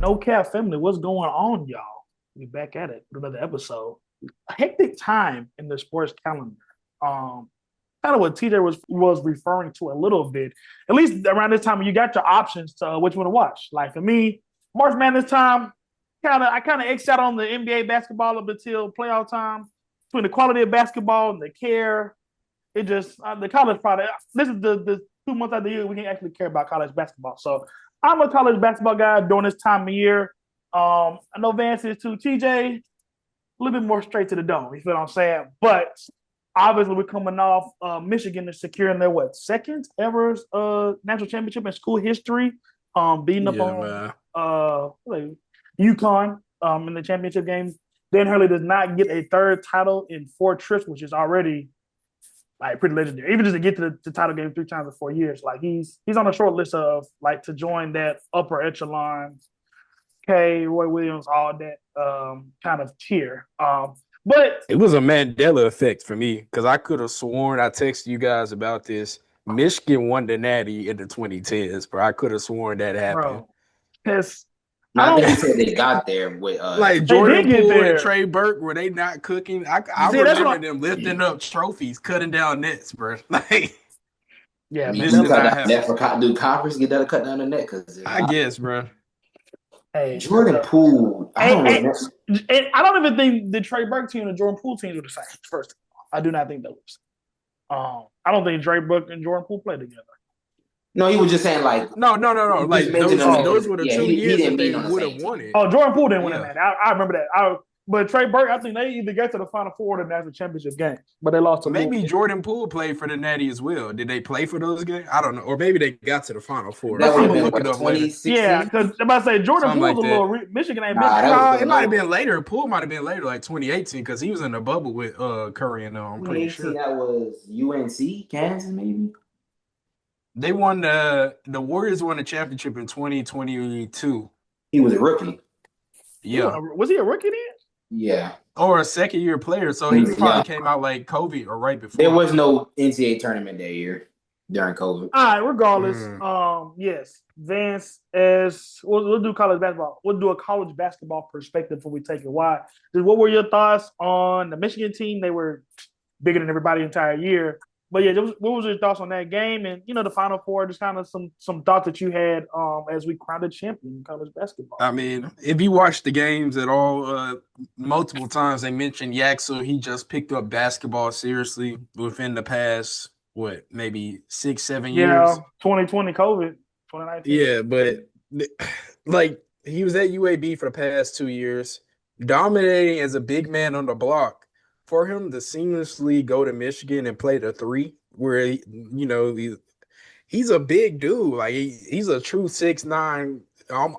No Cap family, what's going on, y'all? We back at it with another episode. A hectic time in the sports calendar. Um, Kind of what TJ was referring to a little bit. At least around this time, you got your options to which one to watch. Like for me, March Madness time, I kind of X out on the NBA basketball up until playoff time. Between the quality of basketball and the care, it just the college product. This is the 2 months out of the year we can actually care about college basketball. So I'm a college basketball guy during this time of year. I know Vance is too. TJ, a little bit more straight to the dome. You feel what I'm saying? But obviously, we're coming off Michigan is securing their second ever national championship in school history. Beating up Yeah, on man. UConn in the championship game. Dan Hurley does not get a third title in 4 trips, which is already like pretty legendary. Even just to get to the title game 3 times in 4 years, like he's on a short list of like to join that upper echelon K, Roy Williams, all that kind of tier. But It was a Mandela effect for me because I could have sworn I texted you guys about this. Michigan won the Natty in the 2010s, bro. I could have sworn that happened. bro, because No, I I think don't. you said they got there with Like They did Jordan get Poole and there. Trey Burke, were they not cooking? I See, that's remember what. them lifting up trophies, cutting down nets, bro. Like Yeah, I mean, man, you that this did was. cut not down the happen. net for do conference get that to cut down the net because I guess, bro. Hey, Jordan Poole, I don't hey, remember. and I don't even think the Trey Burke team and the Jordan Poole teams were the same. First, of all, I do not think they were the same. I don't think Trey Burke and Jordan Poole played together. No, he was just saying like No. he just Like mentioned those them. Oh, those were the Yeah, two he years that didn't they mean on the would have same won team. it. oh, Jordan Poole didn't win that, Yeah. man. I remember that. But Trey Burke, I think they either got to the Final Four or the national championship game, but they lost to Maybe Louisville. Jordan Poole played for the Natty as well. Did they play for those games? I don't know. Or maybe they got to the Final Four. That Let's would see. have I'm gonna been look it what up later. Yeah, 2016. because I'm about to say Jordan Something Poole's a like that. Michigan ain't Nah, Michigan. that was It might have no been later. Poole might have been later, like 2018, because he was in the bubble with Curry and I'm pretty 2018. sure. That was UNC, Kansas, maybe. They won the Warriors won the championship in 2022. He was a rookie. Yeah. Was he a rookie then? Yeah, Or a second year player. So he he was probably young. came out like COVID or right There before. was no NCAA tournament that year during COVID. All right, regardless, Mm. yes, Vance as we'll do college basketball. We'll do a college basketball perspective before we take it. Why? What were your thoughts on the Michigan team? They were bigger than everybody the entire year. But yeah, what was your thoughts on that game and the Final Four? Just kind of some thoughts that you had as we crowned a champion in college basketball. I mean, if you watch the games at all, multiple times they mentioned Yaxel. He just picked up basketball seriously within the past, what, maybe 6, 7 years. Yeah, 2020 COVID, 2019. Yeah, but like he was at UAB for the past 2 years, dominating as a big man on the block. For him to seamlessly go to Michigan and play the three, where he's a big dude. Like he's a true 6'9",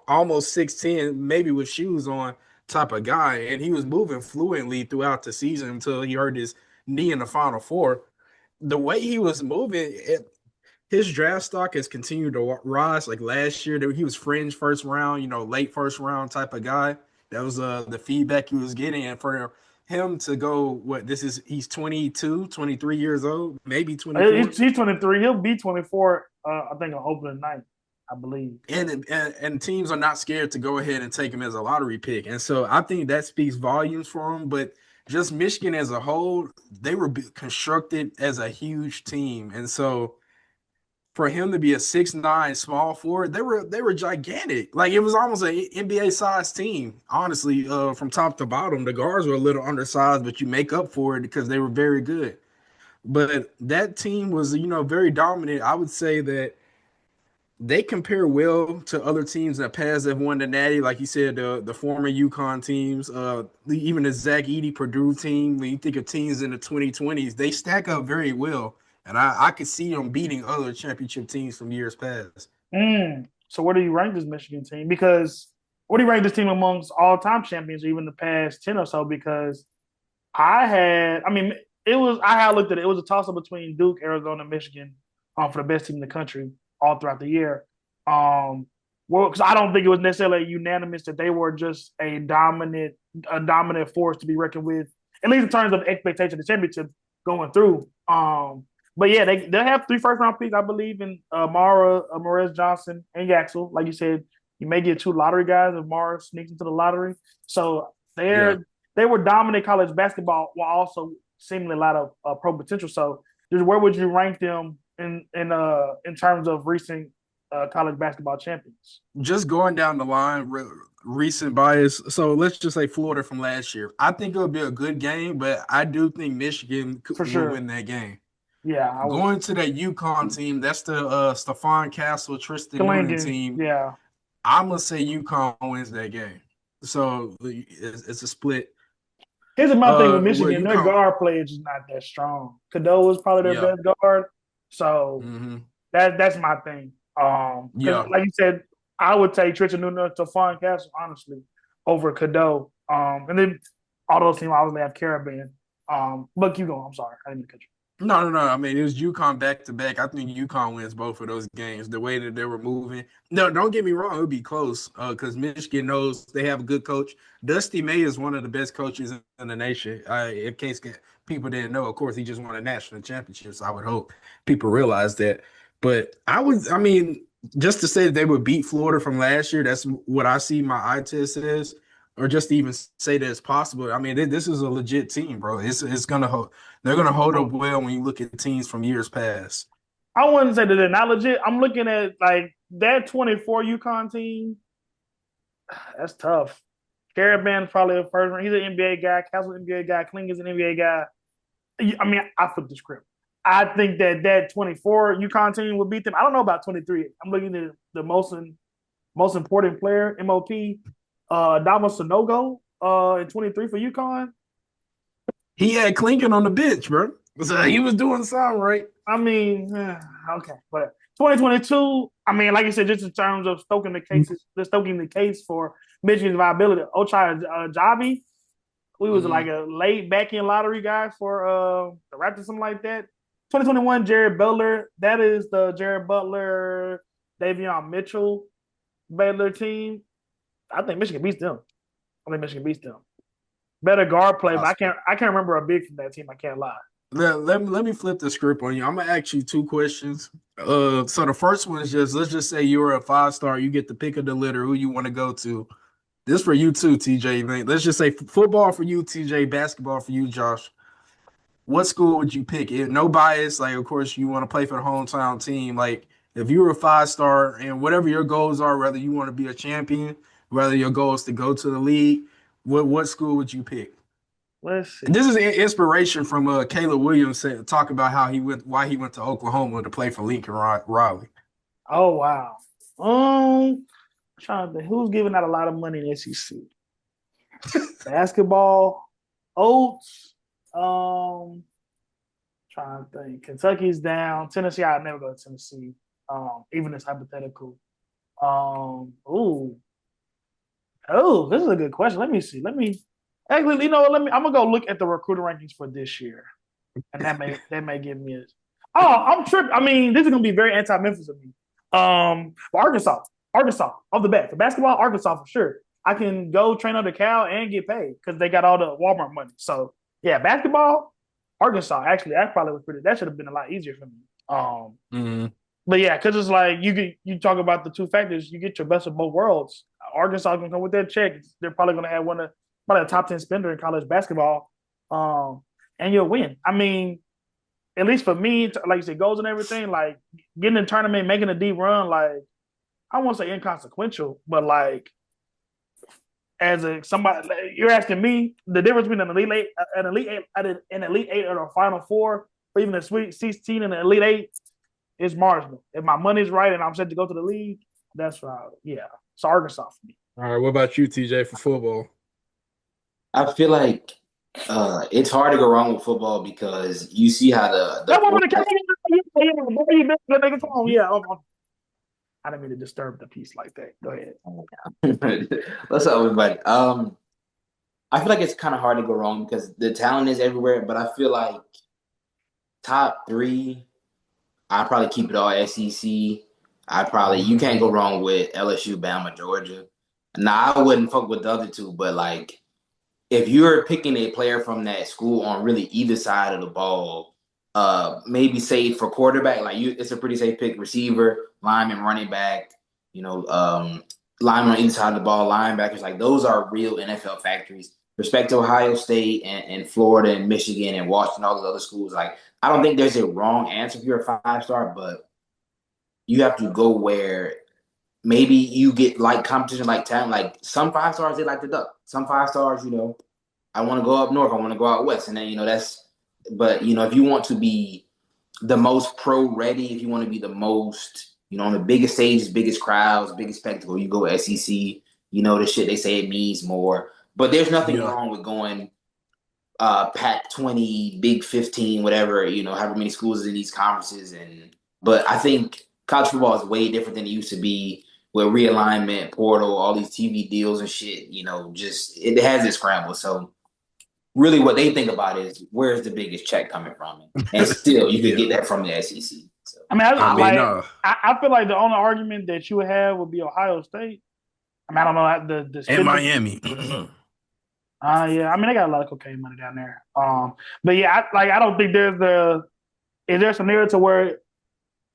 almost 6'10", maybe with shoes on type of guy. And he was moving fluently throughout the season until he hurt his knee in the Final Four. The way he was moving, his draft stock has continued to rise. Like last year, he was fringe first round, late first round type of guy. That was the feedback he was getting. And for him to go, he's 22, 23 years old, maybe 24. He's 23. He'll be 24. I think on opening night, I believe. And teams are not scared to go ahead and take him as a lottery pick. And so I think that speaks volumes for him. But just Michigan as a whole, they were constructed as a huge team. And so for him to be a 6'9" small forward, they were gigantic. Like it was almost an NBA sized team, honestly, from top to bottom. The guards were a little undersized, but you make up for it because they were very good. But that team was, very dominant. I would say that they compare well to other teams in the past that have won the Natty, like you said, the former UConn teams, even the Zach Edey Purdue team. When you think of teams in the 2020s, they stack up very well, and I could see them beating other championship teams from years past. So where do you rank this Michigan team? Because what do you rank this team amongst all-time champions, or even the past 10 or so? Because I had looked at it. It was a toss-up between Duke, Arizona, Michigan, for the best team in the country all throughout the year. Because I don't think it was necessarily unanimous that they were just a dominant force to be reckoned with, at least in terms of expectation of the championship going through. But yeah, they have 3 first round picks, I believe, in Mara, Morez Johnson, and Yaxel. Like you said, You may get 2 lottery guys if Mars sneaks into the lottery. So Yeah. they were dominant college basketball while also seemingly a lot of pro potential. So just where would you rank them in terms of recent college basketball champions? Just going down the line, recent bias. So let's just say Florida from last year. I think it'll be a good game, but I do think Michigan For will sure. win that game. Yeah, I was Going to that UConn team, that's the Stephon Castle, Tristan Noonan Glingen. team. Yeah. I'm gonna say UConn wins that game. So it's a split. Here's my thing with Well, Michigan. Their UConn, guard play is just not that strong. Cadeau was probably their yeah, best guard. So hmm that's my thing. Because yeah. like you said, I would take Tristan Newton to Fun Castle, honestly, over Cadeau. And then all those teams obviously have Carabin. But keep going. I'm sorry. I didn't mean to cut you. No. I mean, it was UConn back to back. I think UConn wins both of those games. The way that they were moving. No, don't get me wrong. It would be close because Michigan knows they have a good coach. Dusty May is one of the best coaches in the nation. In case people didn't know, of course, he just won a national championship. So I would hope people realize that. But I mean, just to say that they would beat Florida from last year, that's what I see my eye test says. Or just to even say that it's possible. I mean, this is a legit team, bro. It's gonna hold. They're going to hold up well when you look at teams from years past. I wouldn't say that they're not legit. I'm looking at like that 24 UConn team. That's tough. Carabin's probably a first round. He's an NBA guy. Castle's an NBA guy. Klingen's an NBA guy. I mean, I flipped the script. I think that 24 UConn team would beat them. I don't know about 23. I'm looking at the most important player, MOP, Dama Sonogo, in 23 for UConn. He had Clinton on the bench, bro. So he was doing something right. I mean, okay, but 2022. I mean, like you said, just in terms of stoking the case for Michigan's viability. Ochai Javi, we was like a late back end lottery guy for the Raptors, something like that. 2021, Jared Butler. That is the Jared Butler, Davion Mitchell Baylor team. I think Michigan beats them. Better guard play, but I can't remember a big from that team. I can't lie. Let me flip the script on you. I'm gonna ask you 2 questions. So the first one is just let's just say you're a 5-star, you get the pick of the litter, who you want to go to. This for you too, TJ. Let's just say football for you, TJ, basketball for you, Josh. What school would you pick? No bias, like of course you want to play for the hometown team. Like if you were a 5-star and whatever your goals are, whether you want to be a champion, whether your goal is to go to the league, what school would you pick? Let's see. This is inspiration from Caleb Williams talk about why he went to Oklahoma to play for Lincoln Riley. Oh wow. Trying to think who's giving out a lot of money in SEC. Basketball, Oats. Trying to think. Kentucky's down. Tennessee, I'd never go to Tennessee. Even it's hypothetical. Oh, this is a good question. Let me see. Actually, you know what? I'm gonna go look at the recruiter rankings for this year, and that may give me a. Oh, I'm tripping. I mean, this is gonna be very anti-Memphis of me. Arkansas off the bat for basketball, Arkansas for sure. I can go train under Cal and get paid because they got all the Walmart money. So yeah, basketball, Arkansas. Actually, that probably was pretty. That should have been a lot easier for me. But yeah, because it's like you talk about the 2 factors, you get your best of both worlds. Arkansas is gonna come with their check. They're probably gonna have probably a top 10 spender in college basketball, and you'll win. I mean, at least for me, like you said, goals and everything, like getting in the tournament, making a deep run, like I won't say inconsequential, but like as somebody, you're asking me the difference between an elite eight, or a Final Four, or even a Sweet 16 and an Elite Eight is marginal. If my money's right and I'm set to go to the league, that's right. Yeah, it's Arkansas for me. All right, what about you, TJ, for football? I feel like it's hard to go wrong with football because you see how yeah. I didn't mean to disturb the piece like that. Go ahead. What's up, everybody? I feel like it's kind of hard to go wrong because the talent is everywhere, but I feel like top 3, I probably keep it all SEC. You can't go wrong with LSU, Bama, Georgia. Now I wouldn't fuck with the other 2, but like if you're picking a player from that school on really either side of the ball, maybe safe for quarterback, it's a pretty safe pick. Receiver, lineman, running back, linemen on each side of the ball, linebackers. Like those are real NFL factories. Respect to Ohio State and Florida and Michigan and Washington, all those other schools. Like I don't think there's a wrong answer if you're a 5-star, but you have to go where maybe you get like competition, like talent. Like some 5-stars they like to duck. Some 5-stars, I want to go up north. I want to go out west, and then that's. But if you want to be the most pro ready, if you want to be the most, on the biggest stages, biggest crowds, biggest spectacle, you go SEC. The shit they say it means more. But there's nothing wrong with going Pac 20, Big 15, whatever, however many schools in these conferences. But I think college football is way different than it used to be with realignment, portal, all these TV deals and shit, just it has its scramble. So really what they think about is where's the biggest check coming from? And still you could get that from the SEC. So. I mean, I feel like the only argument that you would have would be Ohio State. I mean, I don't know the and Miami. Yeah, I mean they got a lot of cocaine money down there. But yeah, I don't think is there a scenario to where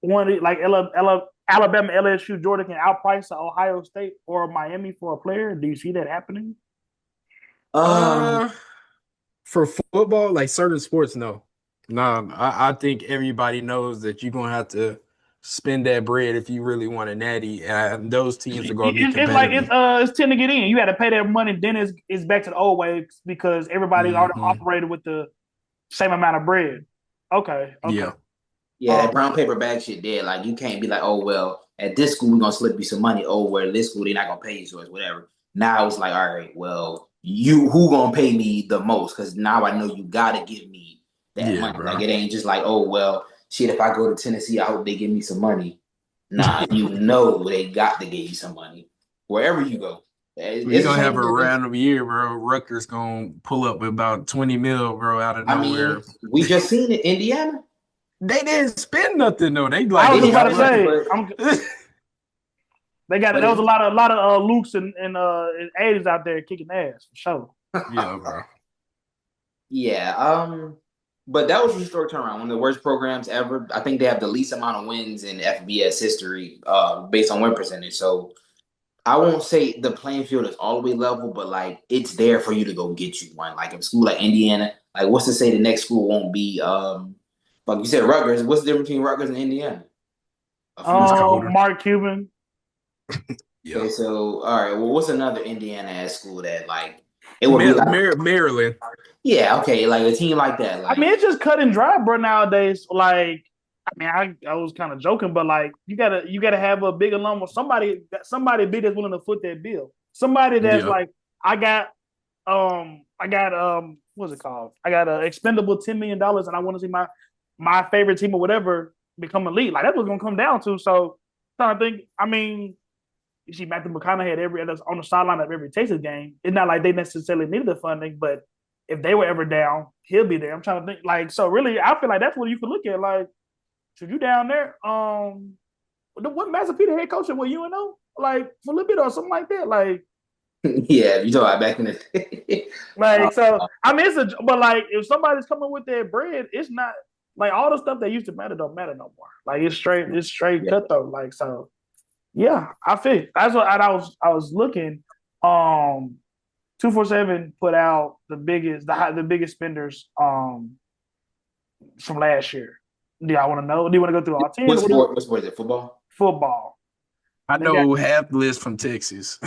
one like Alabama, LSU, Georgia can outprice Ohio State or Miami for a player? Do you see that happening? For football, like certain sports, no. I think everybody knows that you're gonna have to spend that bread if you really want a natty, and those teams are gonna be competitive. It's 10 to get in. You had to pay that money, then it's back to the old way because everybody's already operated with the same amount of bread. Okay. Yeah, that brown paper bag shit dead. Like you can't be like, oh well, at this school we're gonna slip you some money. Oh, well, at this school they're not gonna pay you, so it's whatever. Now it's like, all right, well, who gonna pay me the most? Because now I know you gotta give me that money. Bro. Like it ain't just like, oh well, shit. If I go to Tennessee, I hope they give me some money. Nah, they got to give you some money wherever you go. We're gonna have a random year, bro. Rutgers gonna pull up with about 20 mil, bro, out of nowhere. I mean, we just seen it, Indiana. They didn't spend nothing though. They like I was about to say. They got there was a lot of Lukes and A's out there kicking ass for sure. Yeah, bro. Yeah, but that was a historic turnaround. One of the worst programs ever. I think they have the least amount of wins in FBS history, based on win percentage. So I won't say the playing field is all the way level, but like it's there for you to go get you one. Like a school like Indiana, like what's to say the next school won't be like you said, Rutgers. What's the difference between Rutgers and Indiana? Mark Cuban. Yeah. Okay, so all right. Well, what's another Indiana school that like it would be like Maryland? Yeah. Okay. Like a team like that. Like, I mean, it's just cut and dry, bro. Nowadays, like I mean, I was kind of joking, but like you gotta have a big alum or somebody big that's willing to foot that bill. Somebody that's like I got what's it called? I got an expendable $10 million and I want to see my favorite team or whatever become elite. Like that's what's gonna come down to. So I'm trying to think. I mean, you see Matthew McConaughey on the sideline of every Texas game. It's not like they necessarily needed the funding, but if they were ever down, he'll be there. I'm trying to think. Like, so really, I feel like that's what you can look at. Like, should you down there? What Master Peter head coach at what UNO? Like for a little bit or something like that. Like, yeah, you talking about back in the day. Like, so I mean, but like if somebody's coming with their bread, it's not like all the stuff that used to matter don't matter no more. Like it's straight cutthroat. Like so, yeah, I feel that's what I was looking. 247 put out the biggest spenders from last year. Do y'all want to know? Do you want to go through all 10? What sport is it? Football. Football. I know half the list from Texas.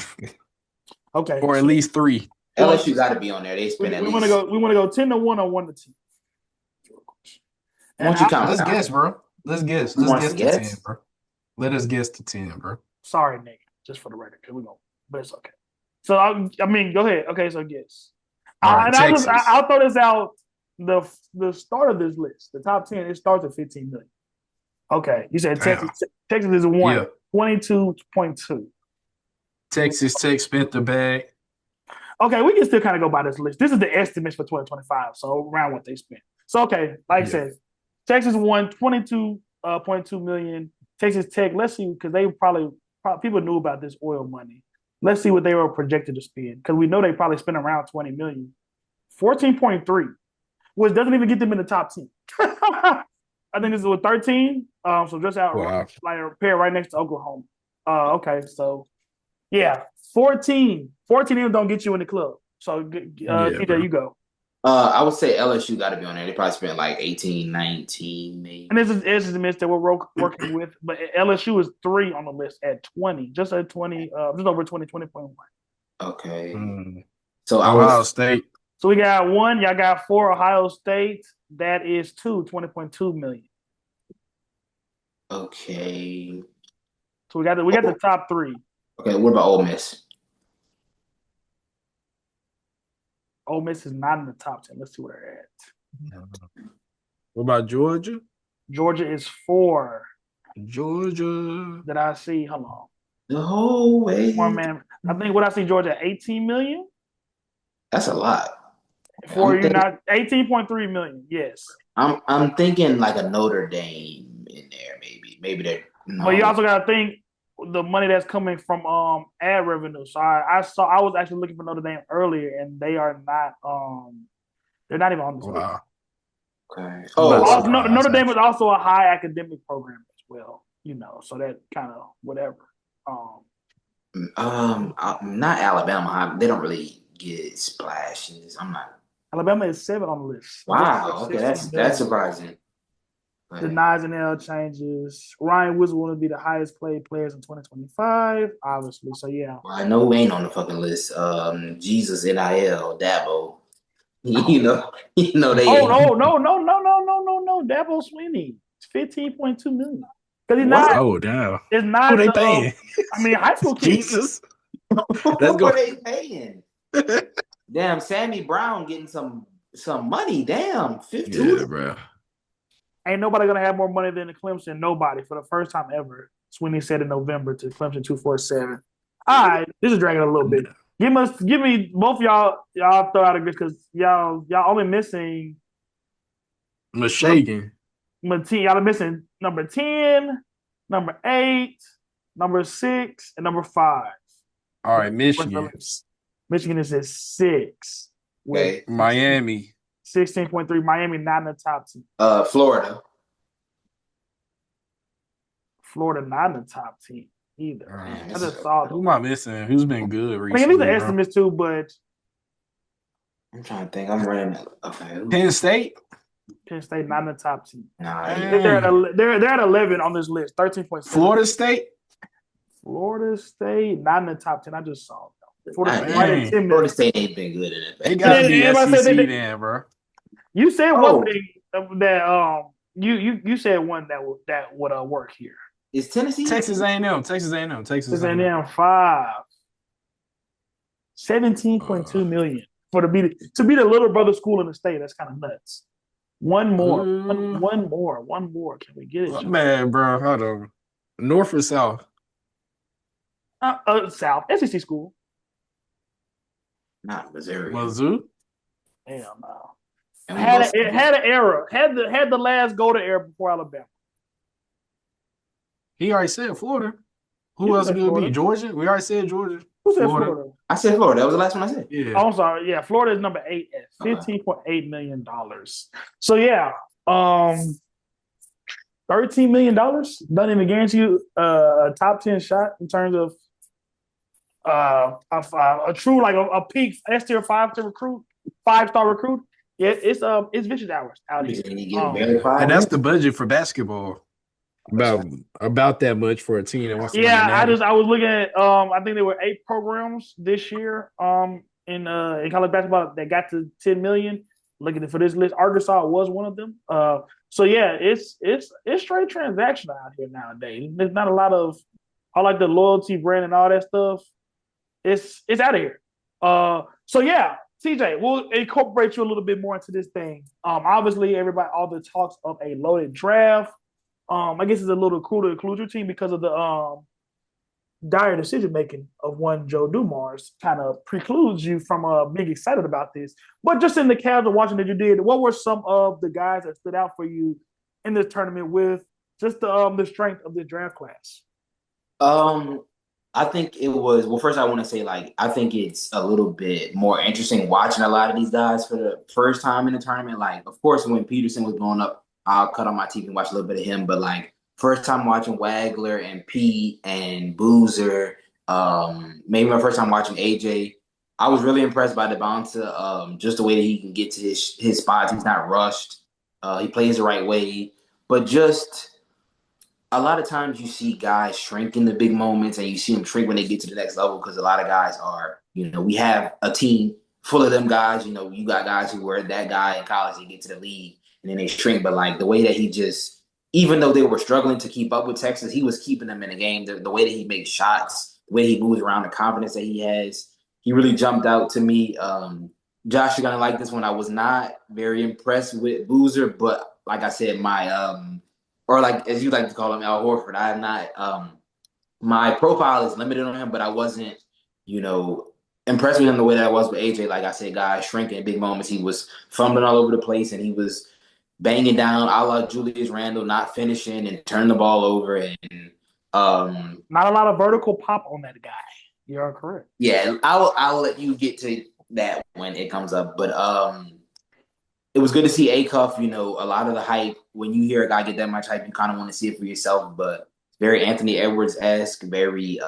Okay, or at least 3. LSU got to be on there. They spend at least. We want to go 10-1 or 1-10. Won't you count? Let's guess, bro. Let's guess. Let's guess to 10, bro. Let us guess to 10, bro. Sorry, Nick. Just for the record, because but it's okay. So I mean, go ahead. Okay, so guess. Right, I'll throw this out. The start of this list, the top 10, it starts at 15 million. Okay, you said Texas. Texas is 22.2. Texas Tech spent the bag. Okay, we can still kind of go by this list. This is the estimates for 2025, so around what they spent. So okay, like I said, Texas won 22.2 million. Texas Tech, let's see, because they probably people knew about this oil money. Let's see what they were projected to spend, because we know they probably spent around 20 million. 14.3, which doesn't even get them in the top 10. I think this is with 13. So just out like a pair right next to Oklahoma. Okay, so Yeah, 14. 14 of them don't get you in the club. So, Yeah, TJ, bro. you go. I would say LSU got to be on there. They probably spent like 18, 19, And maybe. this is the miss that we're working with, but LSU is 3 on the list at 20, just at 20, just over 20.1. Okay. Mm. So I Ohio was State. So we got 1, y'all got 4, Ohio State. That is 20.2 million. okay. So we got the top 3. Okay, what about Ole Miss? Ole Miss is not in the top 10. Let's see where they're at. What about Georgia? Georgia is 4 Georgia. that I see. Hold on. The whole way. One man. I think what I see Georgia at 18 million. That's a lot. For you not 18.3 million. Yes. I'm thinking like a Notre Dame in there, maybe. Maybe they're But you no. also got to think the money that's coming from ad revenue. So I was actually looking for Notre Dame earlier, and they are not they're not even on this list. Wow. Okay. I'm not Oh, Notre surprised. Dame is also a high academic program as well, so that kind of whatever. not Alabama. They don't really get splashes. I'm not. Alabama is 7 on the list. Just Wow. Okay, 16 that's million. surprising. The Okay. Nines and L changes. Ryan Woods will be the highest paid players in 2025, obviously. So yeah. Well, I know who ain't on the fucking list. Jesus NIL Dabo. You know they Oh ain't. no. Dabo Sweeney. It's 15.2 million. Because he's What? not, Oh, damn. it's Who not they paying? I mean high school kids. Jesus. Let's What go. are they paying? Damn, Sammy Brown getting some money. Damn, 15. Yeah, bro. Ain't nobody gonna have more money than the Clemson. Nobody for the first time ever. Sweeney said in November to Clemson 247. All right, this is dragging a little bit. Give me both y'all throw out a good because y'all only missing Michigan. y'all are missing number 10, number 8, number 6, and number 5. All right, Michigan. Michigan is at 6 with Okay. Miami. 16.3. Miami not in the top 10. Florida. Florida not in the top 10 either. Man, I just saw Who them. am I missing? Who's been good I mean, recently? these are Bro? estimates too, but I'm trying to think. I'm running. Okay. Penn State. Penn State not in the top 10. Nah, They're at 11 on this list. 13.7. Florida State. Florida State not in the top 10. I just saw them. Florida State right at Dang. 10 Florida million. State ain't been good in it. They gotta be Everybody said SEC that then, bro. you said Oh. one thing that you said one that would work here. Is Tennessee? Texas A&M. Texas A&M. Texas A&M. A&M 5. 17.2 million for to be the little brother school in the state. That's kind of nuts. One more. One more. Can we get it? Man, bro. Hold on. North or South? South. SEC school. Not Missouri. Mizzou? Hell no. And It had an era. Had the last golden era before Alabama. He already said Florida. You Who else said would it be? Florida. Georgia? We already said Georgia. Who said Florida? I said Florida. That was the last one I said. Yeah. Oh, I'm sorry. Yeah, Florida is number 8 at $15.8 million. So yeah, $13 million doesn't even guarantee you a top 10 shot in terms of a true like a peak S-tier 5-star recruit, 5-star recruit. Yeah, it's vicious hours out here. And that's the budget for basketball. About that much for a team that wants to win the Natty. I was looking at I think there were 8 programs this year in college basketball that got to 10 million. Looking for this list, Arkansas was one of them. So yeah, it's straight transactional out here nowadays. There's not a lot of I like the loyalty brand and all that stuff. It's out of here. So yeah, TJ, we'll incorporate you a little bit more into this thing. Obviously, all the talks of a loaded draft. I guess it's a little cool to include your team because of the dire decision making of one Joe Dumars kind of precludes you from being excited about this. But just in the casual watching that you did, what were some of the guys that stood out for you in this tournament with just the strength of the draft class? I think it was first I want to say I think it's a little bit more interesting watching a lot of these guys for the first time in the tournament. Of course, when Peterson was blowing up, I'll cut on my TV and watch a little bit of him. But first time watching Wagler and Pete and Boozer Maybe my first time watching AJ. I was really impressed by the bouncer, just the way that he can get to his spots. He's not rushed. He plays the right way, but just a lot of times you see guys shrink in the big moments and you see them shrink when they get to the next level because a lot of guys are, we have a team full of them guys. You got guys who were that guy in college, they get to the league and then they shrink. But like the way that he just, even though they were struggling to keep up with Texas, he was keeping them in the game. The way that he makes shots, the way he moves around, the confidence that he has, he really jumped out to me. Josh, you're gonna like this one. I was not very impressed with Boozer, but like I said, my or like as you like to call him, Al Horford. I am not. My profile is limited on him, but I wasn't, impressed with him the way that I was with AJ. Like I said, guys shrinking in big moments. He was fumbling all over the place, and he was banging down, a la Julius Randle, not finishing and turning the ball over. And not a lot of vertical pop on that guy. You're correct. Yeah, I'll let you get to that when it comes up, but it was good to see A-Cuff. A lot of the hype, when you hear a guy get that much hype, you kind of want to see it for yourself. But very Anthony Edwards-esque, very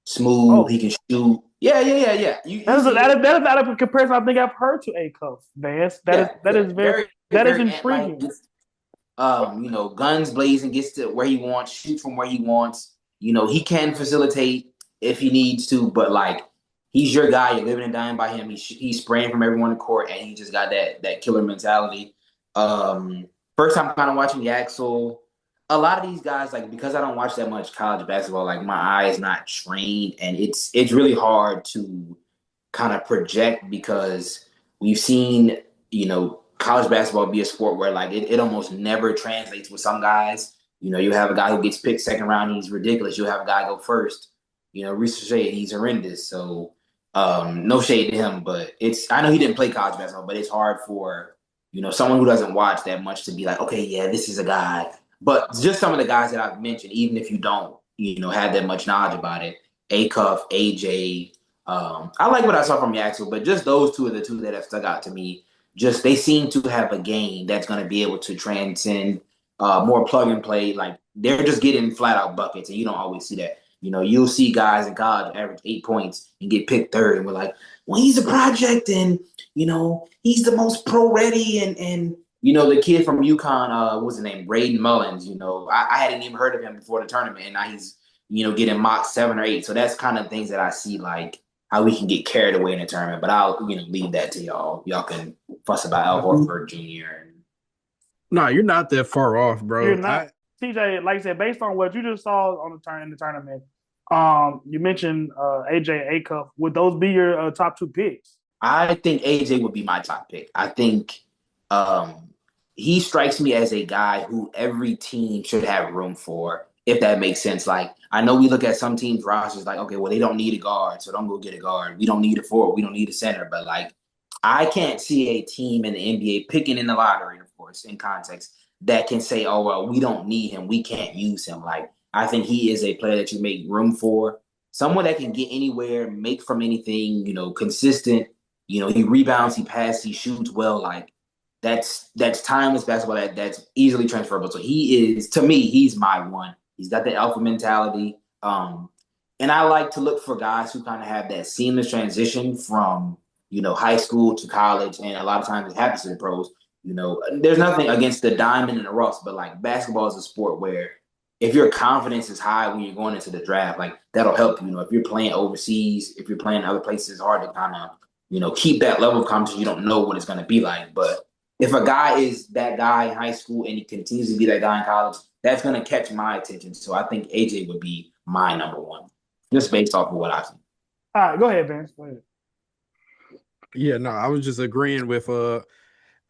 smooth. Oh. He can shoot. Yeah. That is not a comparison I think I've heard to A-Cuff, Vance. That is very intriguing. Guns blazing, gets to where he wants, shoots from where he wants. He can facilitate if he needs to, but like, he's your guy. You're living and dying by him. He's spraying from everyone in the court, and he just got that killer mentality. First time kind of watching Yaxel. A lot of these guys, like, because I don't watch that much college basketball, like my eye is not trained, and it's really hard to kind of project because we've seen, college basketball be a sport where like it almost never translates with some guys. You have a guy who gets picked second round, he's ridiculous. You'll have a guy go first. Reese Shea, he's horrendous. So no shade to him, but I know he didn't play college basketball, but it's hard for, someone who doesn't watch that much to be like, okay, yeah, this is a guy. But just some of the guys that I've mentioned, even if you don't, have that much knowledge about it, A-Cuff, AJ, I like what I saw from Yaxel, but just those two are the two that have stuck out to me. Just they seem to have a game that's going to be able to transcend more plug and play. Like they're just getting flat out buckets, and you don't always see that. You'll see guys in college average 8 points and get picked third, and we're like, well, he's a project, and he's the most pro ready, and the kid from UConn, what was his name, Braden Mullins. I hadn't even heard of him before the tournament, and now he's getting mocked 7 or 8. So that's kind of things that I see, like how we can get carried away in the tournament. But I'll leave that to y'all. Y'all can fuss about Al Horford Jr. No, you're not that far off, bro. You're not. TJ, like I said, based on what you just saw on in the tournament, you mentioned AJ A-Cuff. Would those be your top 2 picks? I think AJ would be my top pick. I think he strikes me as a guy who every team should have room for, if that makes sense. Like, I know we look at some teams' rosters like, okay, well, they don't need a guard, so don't go get a guard. We don't need a forward. We don't need a center. But, like, I can't see a team in the NBA picking in the lottery, of course, in context, that can say, oh, well, we don't need him. We can't use him. Like, I think he is a player that you make room for. Someone that can get anywhere, make from anything, consistent. He rebounds, he passes, he shoots well. Like, that's timeless basketball that's easily transferable. So he is, to me, he's my one. He's got the alpha mentality. And I like to look for guys who kind of have that seamless transition from, high school to college. And a lot of times it happens to the pros. There's nothing against the diamond and the roughs, but like basketball is a sport where if your confidence is high when you're going into the draft, like that'll help you. If you're playing overseas, if you're playing other places, it's hard to kind of, keep that level of confidence. You don't know what it's going to be like. But if a guy is that guy in high school and he continues to be that guy in college, that's going to catch my attention. So I think AJ would be my number one, just based off of what I've seen. All right, go ahead, Vance. Go ahead. Yeah, no, I was just agreeing with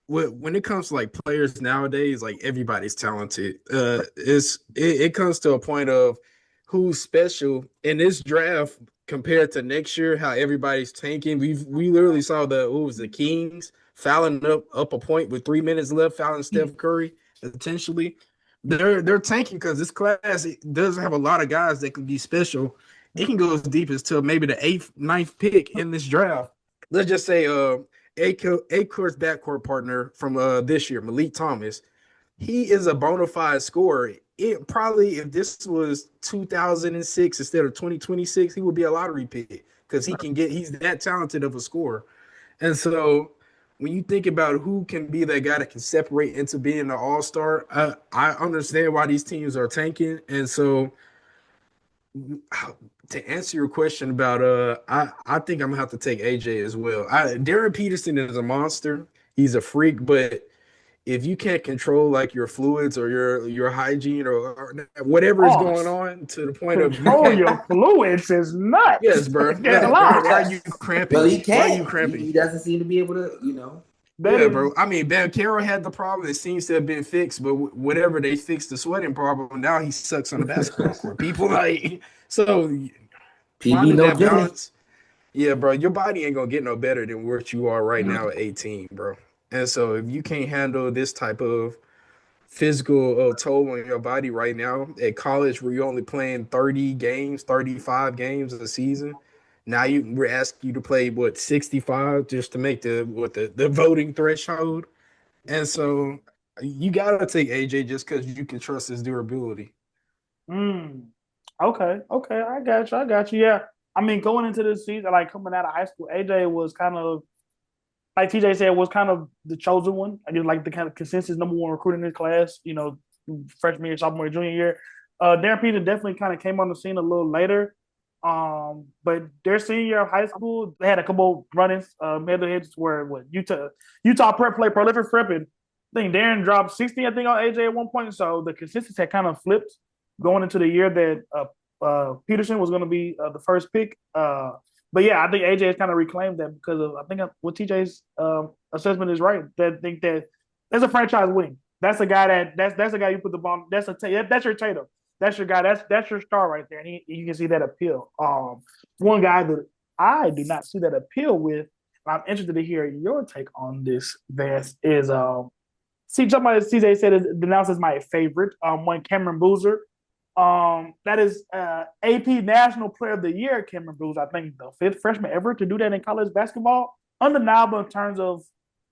when it comes to like players nowadays, like everybody's talented. It comes to a point of who's special in this draft compared to next year, how everybody's tanking. We literally saw the Kings fouling up a point with 3 minutes left, fouling Steph Curry potentially. They're tanking because this class does have a lot of guys that can be special. It can go as deep as to maybe the 8th, 9th pick in this draft. Let's just say A-Court's backcourt partner from this year, Malik Thomas. He is a bona fide scorer. it probably, if this was 2006 instead of 2026, he would be a lottery pick because he's that talented of a scorer. And so when you think about who can be that guy that can separate into being an all-star, I understand why these teams are tanking. And so to answer your question about I think I'm gonna have to take AJ as well. Darren Peterson is a monster. He's a freak, but if you can't control like your fluids or your hygiene or whatever is going Pause. on to the point of you Control can't. your fluids is nuts. Yes, bro. I can't Yes, bro. Why are lie. you Well, cramping? he Why are you can't. cramping? He doesn't seem to be able to. That Yeah, is bro. I mean, Ben Carroll had the problem. It seems to have been fixed, but whatever they fixed the sweating problem, now he sucks on the basketball court. People like so PB finding no that Jimmy. balance. Yeah, bro. Your body ain't gonna get no better than what you are right now at 18, bro. And so if you can't handle this type of physical toll on your body right now at college, where you're only playing 30 games, 35 games a season. Now we're asking you to play what 65 just to make the voting threshold. And so you gotta take AJ just because you can trust his durability. mm, okay. Okay, I got you. I got you. Yeah. I mean, going into this season, like coming out of high school, AJ was kind of like TJ said, was kind of the chosen one. I did like the kind of consensus number one recruit in his class, freshman year, sophomore, junior year. Darren Peter definitely kind of came on the scene a little later. But their senior year of high school, they had a couple run-ins, head to heads where what Utah prep play prolific prepping. I think Darren dropped 60, I think, on AJ at one point. So the consensus had kind of flipped going into the year that Peterson was going to be the first pick. But yeah, I think AJ has kind of reclaimed that because of I think what TJ's assessment is right. That I think that that's a franchise wing. That's a guy that's a guy you put the ball. That's your Tatum. That's your guy. That's your star right there, and you can see that appeal. One guy that I do not see that appeal with. I'm interested to hear your take on this. Vance is somebody CJ said it denounced as my favorite. One Cameron Boozer. That is AP National Player of the Year, Cameron Boozer. I think the fifth freshman ever to do that in college basketball. Undeniable in terms of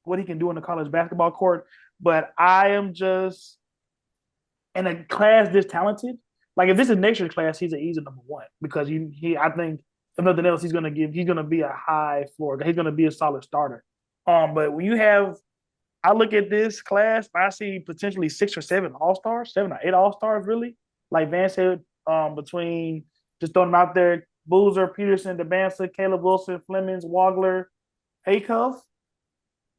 what he can do in the college basketball court. But I am just in a class this talented. Like if this is next year's class, he's an easy number one because I think if nothing else, he's gonna be a high floor. He's gonna be a solid starter. But when you have I look at this class, I see potentially 6 or 7 all stars, 7 or 8 all stars, really. Like Vance said, between just throwing them out there, Boozer, Peterson, DeBansa, Caleb Wilson, Flemings, Wagler, Acuff.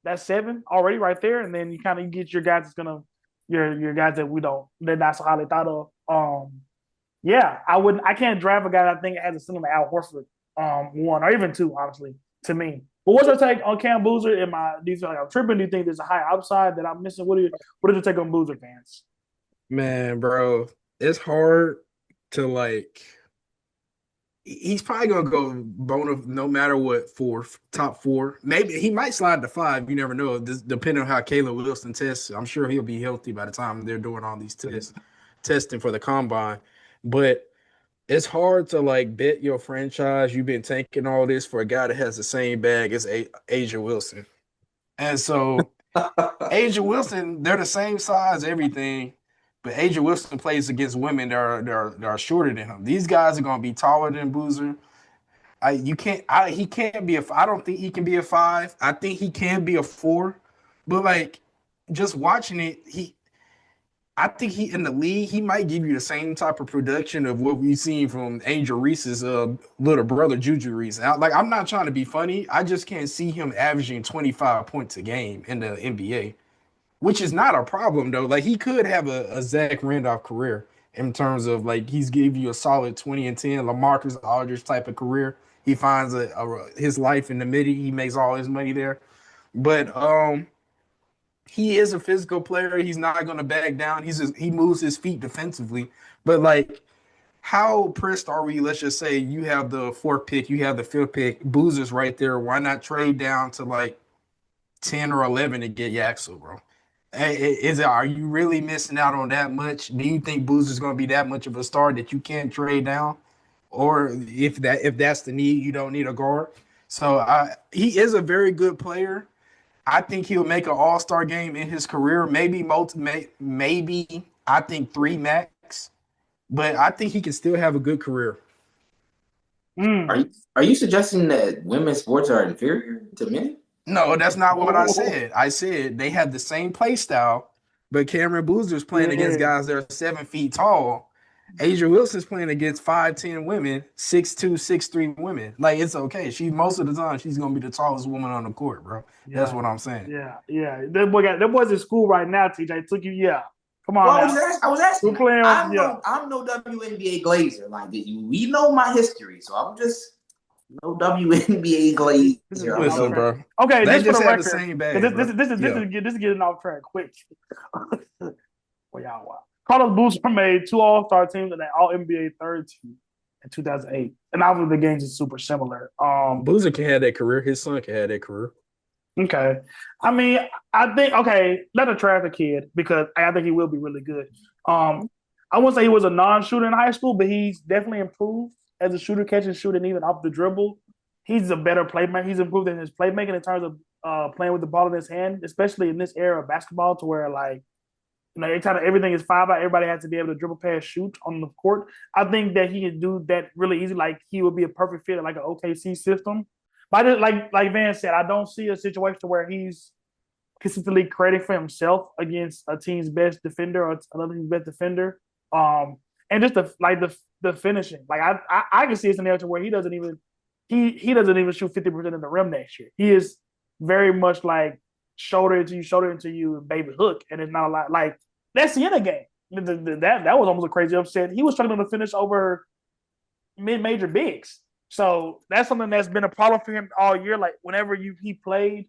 That's 7 already right there, and then you kind of get your guys that's gonna your guys that they're not so highly thought of. Yeah, I can't draft a guy that I think has a similar Al Horford, 1 or even 2, honestly, to me. But what's your take on Cam Boozer? Do you feel like I'm tripping? Do you think there's a high upside that I'm missing? What is your take on Boozer fans? Man, bro, it's hard to like. He's probably gonna go no matter what, top 4. Maybe he might slide to 5. You never know. Depending on how Caleb Wilson tests, I'm sure he'll be healthy by the time they're doing all these testing for the combine. But it's hard to like bet your franchise. You've been tanking all this for a guy that has the same bag as Asia Wilson, and so Asia Wilson, they're the same size, everything. But Asia Wilson plays against women that are shorter than him. These guys are gonna be taller than Boozer. He can't be I don't think he can be a 5. I think he can be a 4. But like just watching it, I think he in the league, he might give you the same type of production of what we've seen from Angel Reese's little brother Juju Reese. I'm not trying to be funny. I just can't see him averaging 25 points a game in the NBA, which is not a problem though. Like he could have a Zach Randolph career in terms of like he's give you a solid 20 and 10 LaMarcus Aldridge type of career. He finds his life in the midi. He makes all his money there. But he is a physical player. He's not going to back down. He moves his feet defensively. But like, how pressed are we? Let's just say you have the 4th pick, you have the 5th pick. Boozer's right there. Why not trade down to like 10 or 11 to get Yaxel, bro? Are you really missing out on that much? Do you think Boozer's going to be that much of a star that you can't trade down? Or if that's the need, you don't need a guard. So he is a very good player. I think he'll make an all-star game in his career. Maybe I think 3 max. but I think he can still have a good career. Are Mm. you suggesting that women's sports are inferior to men? No, that's not what I Oh, said. I said they have the same play style, but Cameron Boozer's playing against yeah. guys that are 7 feet tall. Asia Wilson's playing against 5'10" women, 6'2", 6'3" women. Like, it's okay. She most of the time she's gonna be the tallest woman on the court, bro. That's Yeah. what I'm saying. Yeah. That boy's in school right now, TJ. Took you, yeah. Come on Well, now. I was asking. We're playing with, yeah. I'm no WNBA Glazer. Like we know my history, so I'm just no WNBA This is Glazer. getting I'm off Listen, no. track. bro. Okay, They just for just the had the record, same because bag, bro. Yeah. this is getting off track quick. Well, y'all, wow. Carlos Boozer made 2 All-Star teams and an All NBA third team in 2008, and obviously the games is super similar. Boozer can have that career. His son can have that career. Okay, I mean, I think not a trash the kid because I think he will be really good. I won't say he was a non-shooter in high school, but he's definitely improved as a shooter, catching, shooting, even off the dribble. He's a better playmaker. He's improved in his playmaking in terms of playing with the ball in his hand, especially in this era of basketball, to where like anytime everything is 5 out, everybody has to be able to dribble, pass, shoot on the court. I think that he can do that really easy. Like he would be a perfect fit in like an OKC system. But like Vance said, I don't see a situation where he's consistently creating for himself against a team's best defender or another team's best defender. And just the finishing. Like I can see a scenario where he doesn't even shoot 50% of the rim next year. He is very much like shoulder into you, baby hook, and it's not a lot like that's the end of the game. That was almost a crazy upset. He was struggling to finish over mid-major bigs. So that's something that's been a problem for him all year. Like whenever he played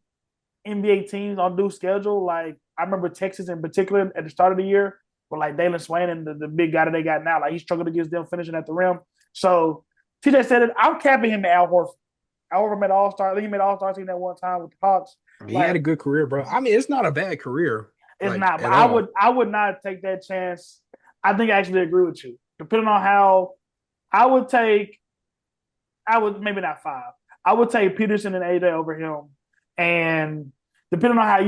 NBA teams on due schedule, like I remember Texas in particular at the start of the year, with like Dalen Swain and the big guy that they got now, like he struggled against them finishing at the rim. So TJ said it. I'm capping him to Al Horford. Al Horford made All-Star. I think he made All-Star team that one time with the Hawks. He had Like a good career, bro. I mean, it's not a bad career, it's like not, but at all. I would not take that chance. I think I actually agree with you. Depending on how I would take, I would maybe not 5. I would take Peterson and AJ over him. And depending on how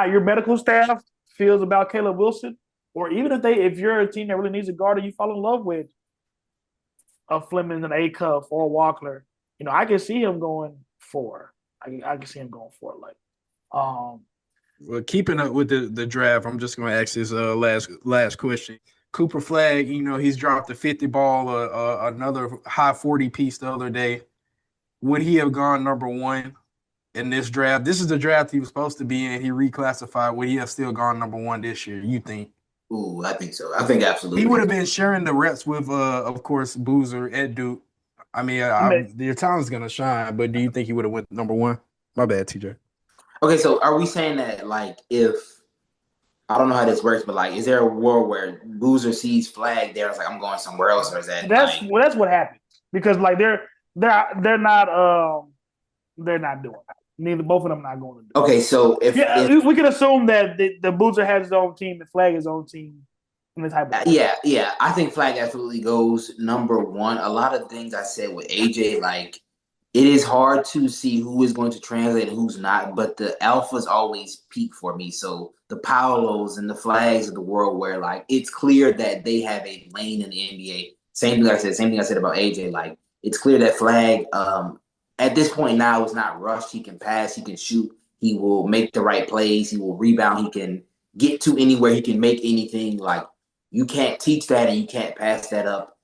your medical staff feels about Caleb Wilson, or even if you're a team that really needs a guard and you fall in love with a Fleming and A Cuff or a Walkler, I can see him going 4. I can see him going 4. Like, um, Well, keeping up with the draft, I'm just going to ask this last question. Cooper Flag, he's dropped a 50 ball, another high 40 piece the other day. Would he have gone number 1 in this draft? This is the draft he was supposed to be in. He reclassified. Would he have still gone number 1 this year, you think? Ooh, I think so. I think He would absolutely. have been sharing the reps with, of course, Boozer at Duke. I mean, I mean, your talent's going to shine, but do you think he would have went number 1? My bad, TJ. Okay, so are we saying that like if I don't know how this works, but like, is there a world where Boozer sees Flag there? It's like I'm going somewhere else, or is that like that's what happens because like they're not doing it. Neither both of them not going to do it. okay? So if Yeah, we can assume that the Boozer has his own team and Flag his own team in this hypothetical. yeah, I think Flag absolutely goes number 1. A lot of things I said with AJ, like it is hard to see who is going to translate and who's not, but the alphas always peak for me. So the Paolos and the Flags of the world, where like it's clear that they have a lane in the NBA. Same thing I said about AJ. Like it's clear that Flag, at this point now, is not rushed. He can pass, he can shoot, he will make the right plays, he will rebound, he can get to anywhere, he can make anything. Like you can't teach that and you can't pass that up.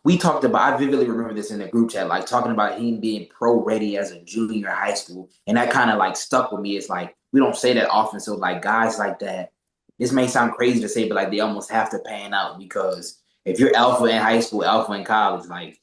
We talked about, I vividly remember this in the group chat, like talking about him being pro ready as a junior in high school. And that kind of like stuck with me. It's like, we don't say that often. So like guys like that, this may sound crazy to say, but like they almost have to pan out because if you're alpha in high school, alpha in college, like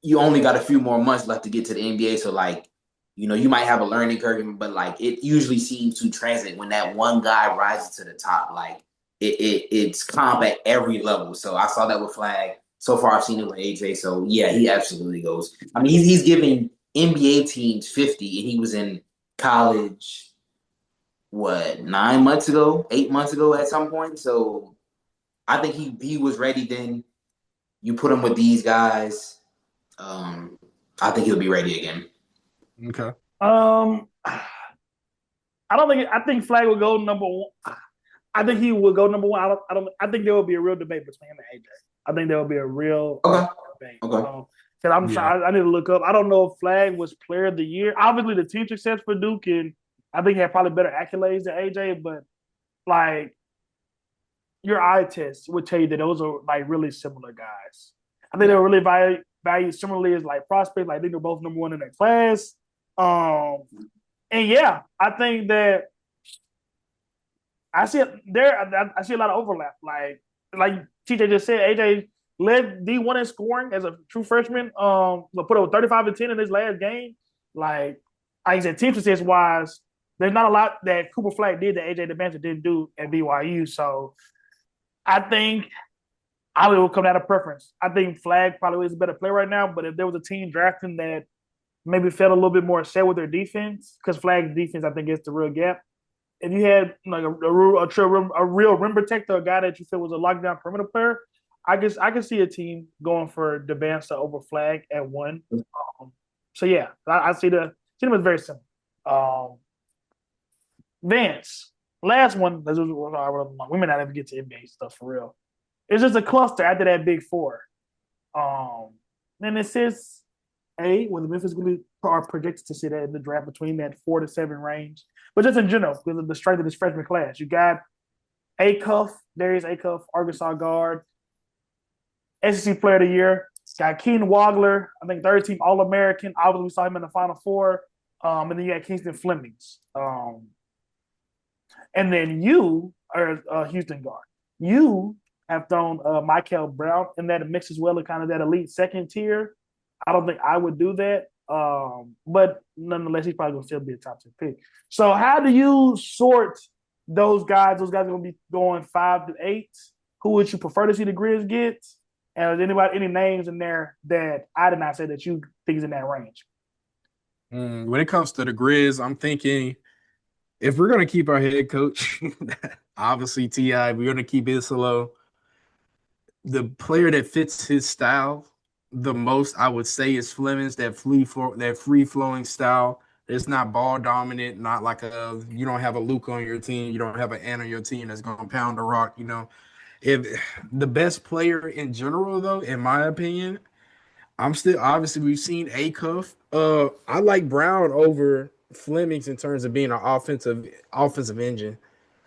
you only got a few more months left to get to the NBA. So like, you might have a learning curve, but like it usually seems to translate when that one guy rises to the top. Like it's comp at every level. So I saw that with Flag. So far, I've seen it with AJ. So yeah, he absolutely goes. I mean, he's giving NBA teams 50, and he was in college, what, 9 months ago, 8 months ago at some point. So I think he was ready then. You put him with these guys. I think he'll be ready again. Okay. I don't think I think Flag will go number 1. I think he will go number one. I think there will be a real debate between him and AJ. I think there will be a real Okay. debate. Okay. Because I'm Yeah. trying. I need to look up. I don't know if Flag was Player of the Year. Obviously, the team success for Duke, and I think he had probably better accolades than AJ. But like your eye test would tell you that those are like really similar guys. I think they're really valued similarly as like prospects. Like I think they're both number one in their class. And yeah, I think that I see it there. I see a lot of overlap. Like TJ just said, AJ led D1 in scoring as a true freshman. Put over 35 and 10 in his last game. Like I said, team success wise, there's not a lot that Cooper Flag did that AJ DeBanter didn't do at BYU. So I think I will come down to preference. I think Flag probably is a better player right now. But if there was a team drafting that maybe felt a little bit more set with their defense, because Flag's defense I think is the real gap. If you had like a real rim protector, a guy that you feel was a lockdown perimeter player, I can see a team going for DeBanster over Flag at one. So yeah, I see them as very similar. Vance, last one. We may not ever get to NBA stuff for real. It's just a cluster after that big four. And it says where the Memphis Grizzlies are projected to sit at in the draft between that 4 to 7 range. But just in general, because of the strength of this freshman class, you got Darius Acuff, Arkansas guard, SEC Player of the Year. Got Keenan Wagler, I think third team All American. Obviously, we saw him in the Final Four. And then you got Kingston Flemings. And then you are a Houston guard. You have thrown Michael Brown in that mix as well, in kind of that elite second tier. I don't think I would do that. But nonetheless, he's probably going to still be a top 10 pick. So how do you sort those guys? Those guys are going to be going 5 to 8. Who would you prefer to see the Grizz get? And is any names in there that I did not say that you think is in that range? When it comes to the Grizz, I'm thinking if we're going to keep our head coach, obviously T.I., we're going to keep Isolo. The player that fits his style the most, I would say, is Flemings, that free flowing style. It's not ball dominant, not like you don't have a Luke on your team, you don't have an Ant on your team that's gonna pound the rock, If the best player in general, though, in my opinion, I'm still obviously we've seen Acuff. I like Brown over Flemings in terms of being an offensive engine.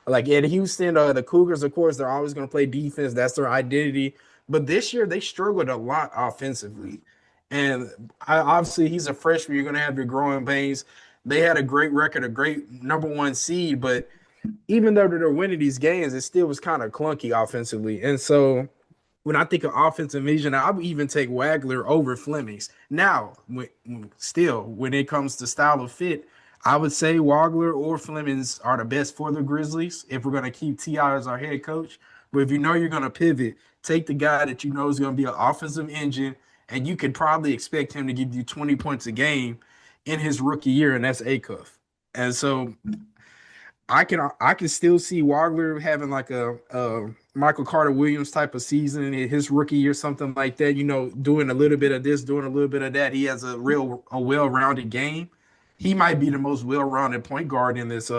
Like at Houston, the Cougars, of course, they're always going to play defense. That's their identity. But this year, they struggled a lot offensively. And obviously, he's a freshman. You're going to have your growing pains. They had a great record, a great number one seed. But even though they're winning these games, it still was kind of clunky offensively. And so when I think of offensive vision, I would even take Wagler over Flemings. Now, when it comes to style of fit, I would say Wagler or Flemings are the best for the Grizzlies if we're going to keep T.I. as our head coach. But if you know you're going to pivot, take the guy that you know is going to be an offensive engine, and you could probably expect him to give you 20 points a game in his rookie year, and that's Acuff. And so I can still see Wagler having like a Michael Carter Williams type of season in his rookie year, something like that. Doing a little bit of this, doing a little bit of that. He has a well-rounded game. He might be the most well-rounded point guard in this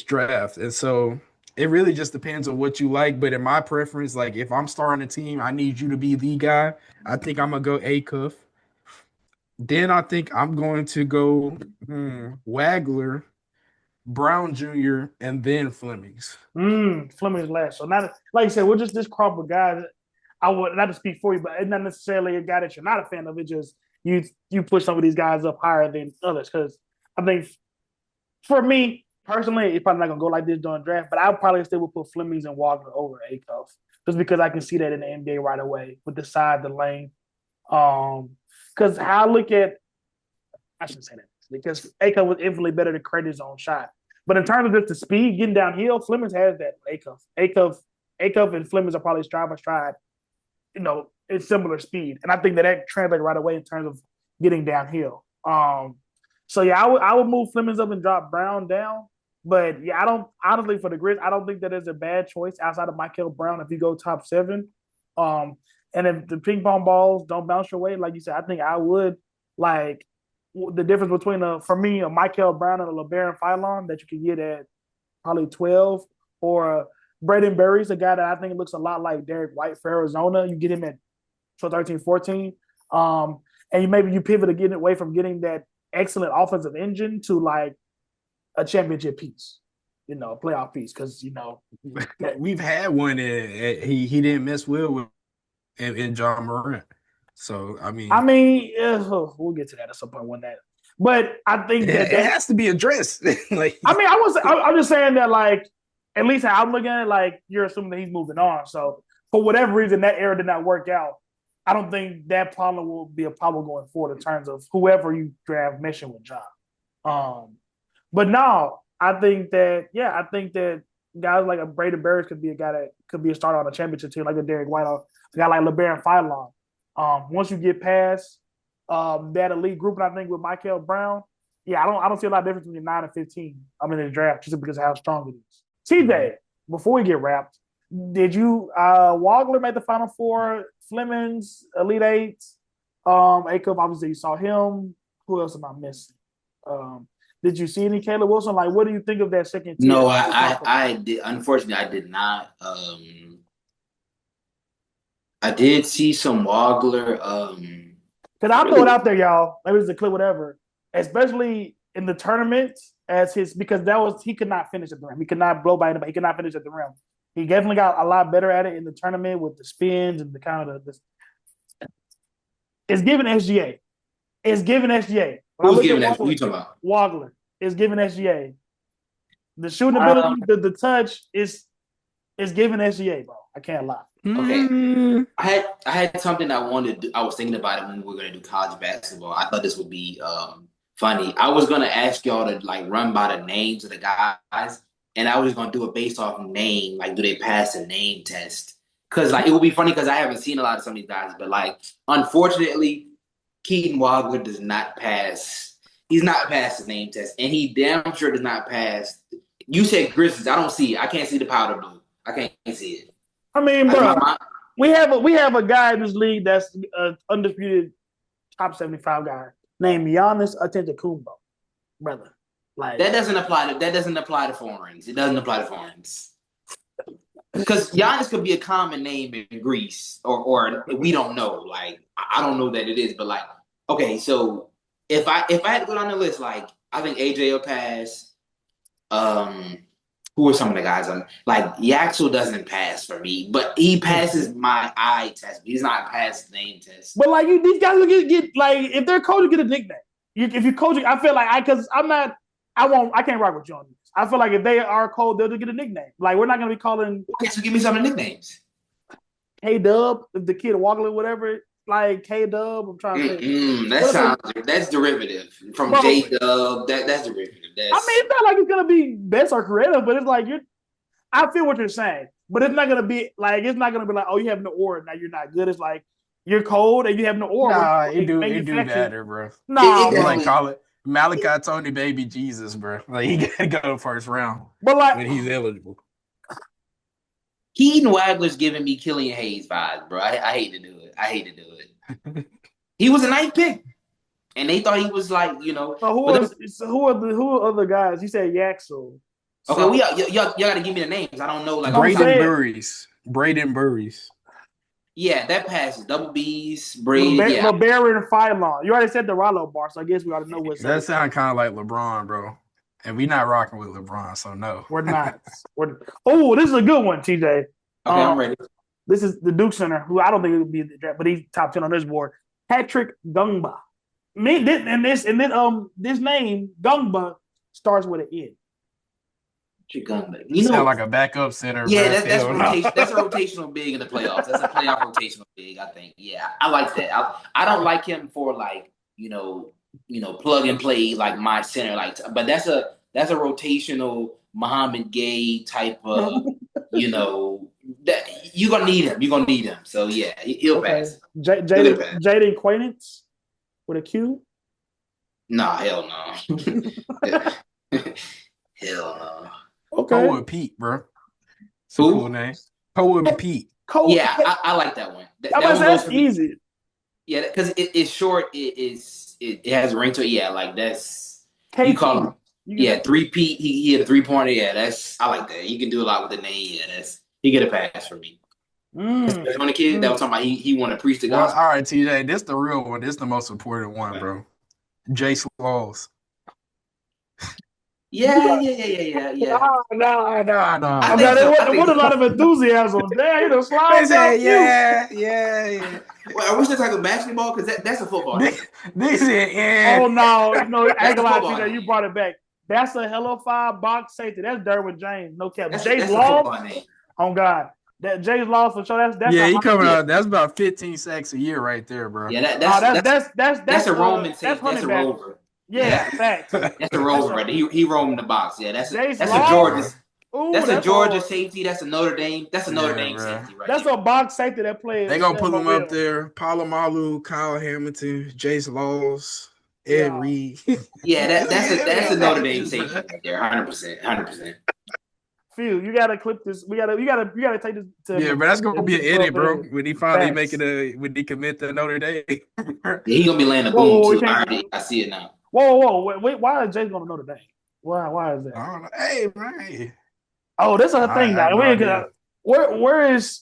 draft, and so it really just depends on what you like. But in my preference, like if I'm starting a team, I need you to be the guy. I think I'm gonna go Acuff. Then I think I'm going to go Wagler, Brown Jr., and then Flemings. Fleming's last. So not like you said, we're just this crop of guys. I would not to speak for you, but it's not necessarily a guy that you're not a fan of. It just you push some of these guys up higher than others. Because I think for me personally, it's probably not gonna go like this during draft, but I probably still would put Flemings and Wagner over Acuff just because I can see that in the NBA right away with the side, the lane. Because I shouldn't say that because Acuff was infinitely better to credit his own shot. But in terms of just the speed getting downhill, Flemings has that. Acuff and Flemings are probably stride by stride, it's similar speed. And I think that translates right away in terms of getting downhill. So yeah, I would move Flemings up and drop Brown down. But yeah, I don't honestly for the Grizz, I don't think that is a bad choice outside of Michael Brown if you go top 7. And if the ping pong balls don't bounce your way, like you said, I think I would like the difference between for me a Michael Brown and a LeBaron Philon that you can get at probably 12 or Braden Berry's a guy that I think looks a lot like Derek White for Arizona. You get him at 13, 14. And maybe you pivot to getting away from getting that excellent offensive engine to like a championship piece, a playoff piece. Because we've had one and he didn't mess well with in John Morant. So we'll get to that at some point one day. But I think it has to be addressed. I'm just saying that like at least how I'm looking at it, like you're assuming that he's moving on. So for whatever reason that era did not work out. I don't think that problem will be a problem going forward in terms of whoever you draft meshing with John. But no, I think that guys like a Braden Berrios could be a guy that could be a starter on a championship team, like a Derek White, or a guy like LeBaron Fillon. Once you get past that elite group, and I think with Michael Brown, I don't see a lot of difference between 9 and 15. I'm in the draft just because of how strong it is. TJ, before we get wrapped, did you Wagler made the Final Four? Flemings, Elite Eight, A-Cup, obviously you saw him. Who else am I missing? Did you see any Caleb Wilson? Like, what do you think of that second tier? No, I did. Unfortunately, I did not. I did see some Wagler. Because I'll throw it out there, y'all. Maybe it's a clip, whatever. Especially in the tournament, because he could not finish at the rim. He could not blow by anybody. He could not finish at the rim. He definitely got a lot better at it in the tournament with the spins and the kind of it's given SGA. It's given SGA. Who's giving that? What are you talking about? Wagler is given SGA. The shooting ability, the touch is given SGA, bro. I can't lie. Okay. I had something I wanted to do. I was thinking about it when we were gonna do college basketball. I thought this would be funny. I was gonna ask y'all to like run by the names of the guys. And I was going to do it based off name. Like, do they pass the name test? Because, like, it would be funny because I haven't seen a lot of some of these guys. But, like, unfortunately, Keaton Wagler does not pass. He's not passed the name test. And he damn sure does not pass. You said Grizzlies. I don't see it. I can't see the powder blue. I can't see it. I mean, bro, we have a guy in this league that's an undisputed top 75 guy named Giannis Antetokounmpo, brother. Like that doesn't apply to foreigners. It doesn't apply to foreigners. Because Giannis could be a common name in Greece, or we don't know. Like I don't know that it is, but like okay, so if I had to go down the list, like I think AJ will pass. Who are some of the guys on? Like Yaxel doesn't pass for me, but he passes my eye test. He's not past the name test. But like these guys will get like if they're coaching, get a nickname. If you're coaching, I feel like I can't rock with you on this. I feel like if they are cold, they'll get a nickname. Like we're not gonna be calling. Okay, so give me some of the nicknames. K Dub, if the kid Walker, whatever. Like K Dub, I'm trying to think. That's derivative from J Dub. That's derivative. It's not like it's gonna be best or creative, but it's like I feel what you're saying, but it's not gonna be like oh you have no aura now you're not good. It's like you're cold and you have no aura. Nah, it do better, bro. Nah, like call it Malachi Tony baby Jesus, bro. Like he gotta go first round, but like when he's eligible. Keaton Wagler's giving me Killian Hayes vibes, bro. I hate to do it. He was a ninth pick, and they thought he was like So who are other guys? You said Yaxel. Okay, y'all got to give me the names. I don't know. Like Braden Burries. Yeah, that passes. Double B's, Braden. LeBaron and Fillon. You already said the Rollo bar, so I guess we ought to know what's that. Sound kind of like LeBron, bro. And we not rocking with LeBron, so no. We're not. This is a good one, TJ. Okay, I'm ready. This is the Duke Center, who I don't think would be in the draft, but he's top 10 on this board. Patrick Gungba. This name, Gungba, starts with an N. Gungba. You sound like a backup center. Yeah, that's a rotational big in the playoffs. That's a playoff rotational big, I think. Yeah, I like that. I don't like him for like, plug and play like my center, but that's a rotational Muhammad Gay type of, that you're gonna need him. You're gonna need him. So yeah, he'll pass. Jaden Quaintance with a Q. Nah, hell no. Hell no. Okay. Poe and Pete, bro. It's a cool name. Poe and Pete. Yeah, I like that one. That's easy. Yeah, because it's short. It has a ring to it. Yeah, like that's KP. You call him Yeah, 3-peat. He had a 3-pointer. Yeah, I like that. He can do a lot with the name. Yeah, he get a pass for me. Mm, On the kid that was talking about he want to preach the Well, gospel. all right, TJ, this the real one. This the most important one, bro. Jace Laws. Yeah. No. I I think got so. it. What a lot of enthusiasm. Damn, you done They slide down said, mute. yeah. Well, are we still talking basketball? Because that's a football They, name. they said, Oh yeah. no, no, I ain't That's a gonna lie to football you. You name. brought it back. That's a hell of 5 box safety. That's Derwin James. No cap. Jace That's a Law. football name. Oh God. That Jace Law for sure. That's Yeah, a he coming Yeah, out. That's about 15 sacks a year right there, bro. yeah. no, that's A Roman that's safety. That's Honey a Badger. rover. Yeah, facts. That's a That's rover a right there. He roamed the box. Yeah, Jace that's a Yeah, Law. Georgia. bro. Ooh, That's a that's Georgia hard. safety. That's a Notre Dame. That's a Notre Yeah, Dame bro. safety right That's there. a box safety that They plays gonna put him up Mobile. there. Palomalu, Kyle Hamilton, Jace Laws, Ed Yeah, Reed. Yeah, that's a Notre Dame Badges, safety bro. right there. 100%. 100%. Phil, you gotta clip this. You gotta take this to Yeah, but that's gonna be an edit, bro. Buffhead. When he finally Facts. when he commit to Notre Dame. Yeah, he gonna be laying a boom Whoa, we too. can't. I see it now. Wait, why is Jay gonna know today? Why is that? I don't know. Hey, man. Oh, this is a thing I have now. no idea. Where is?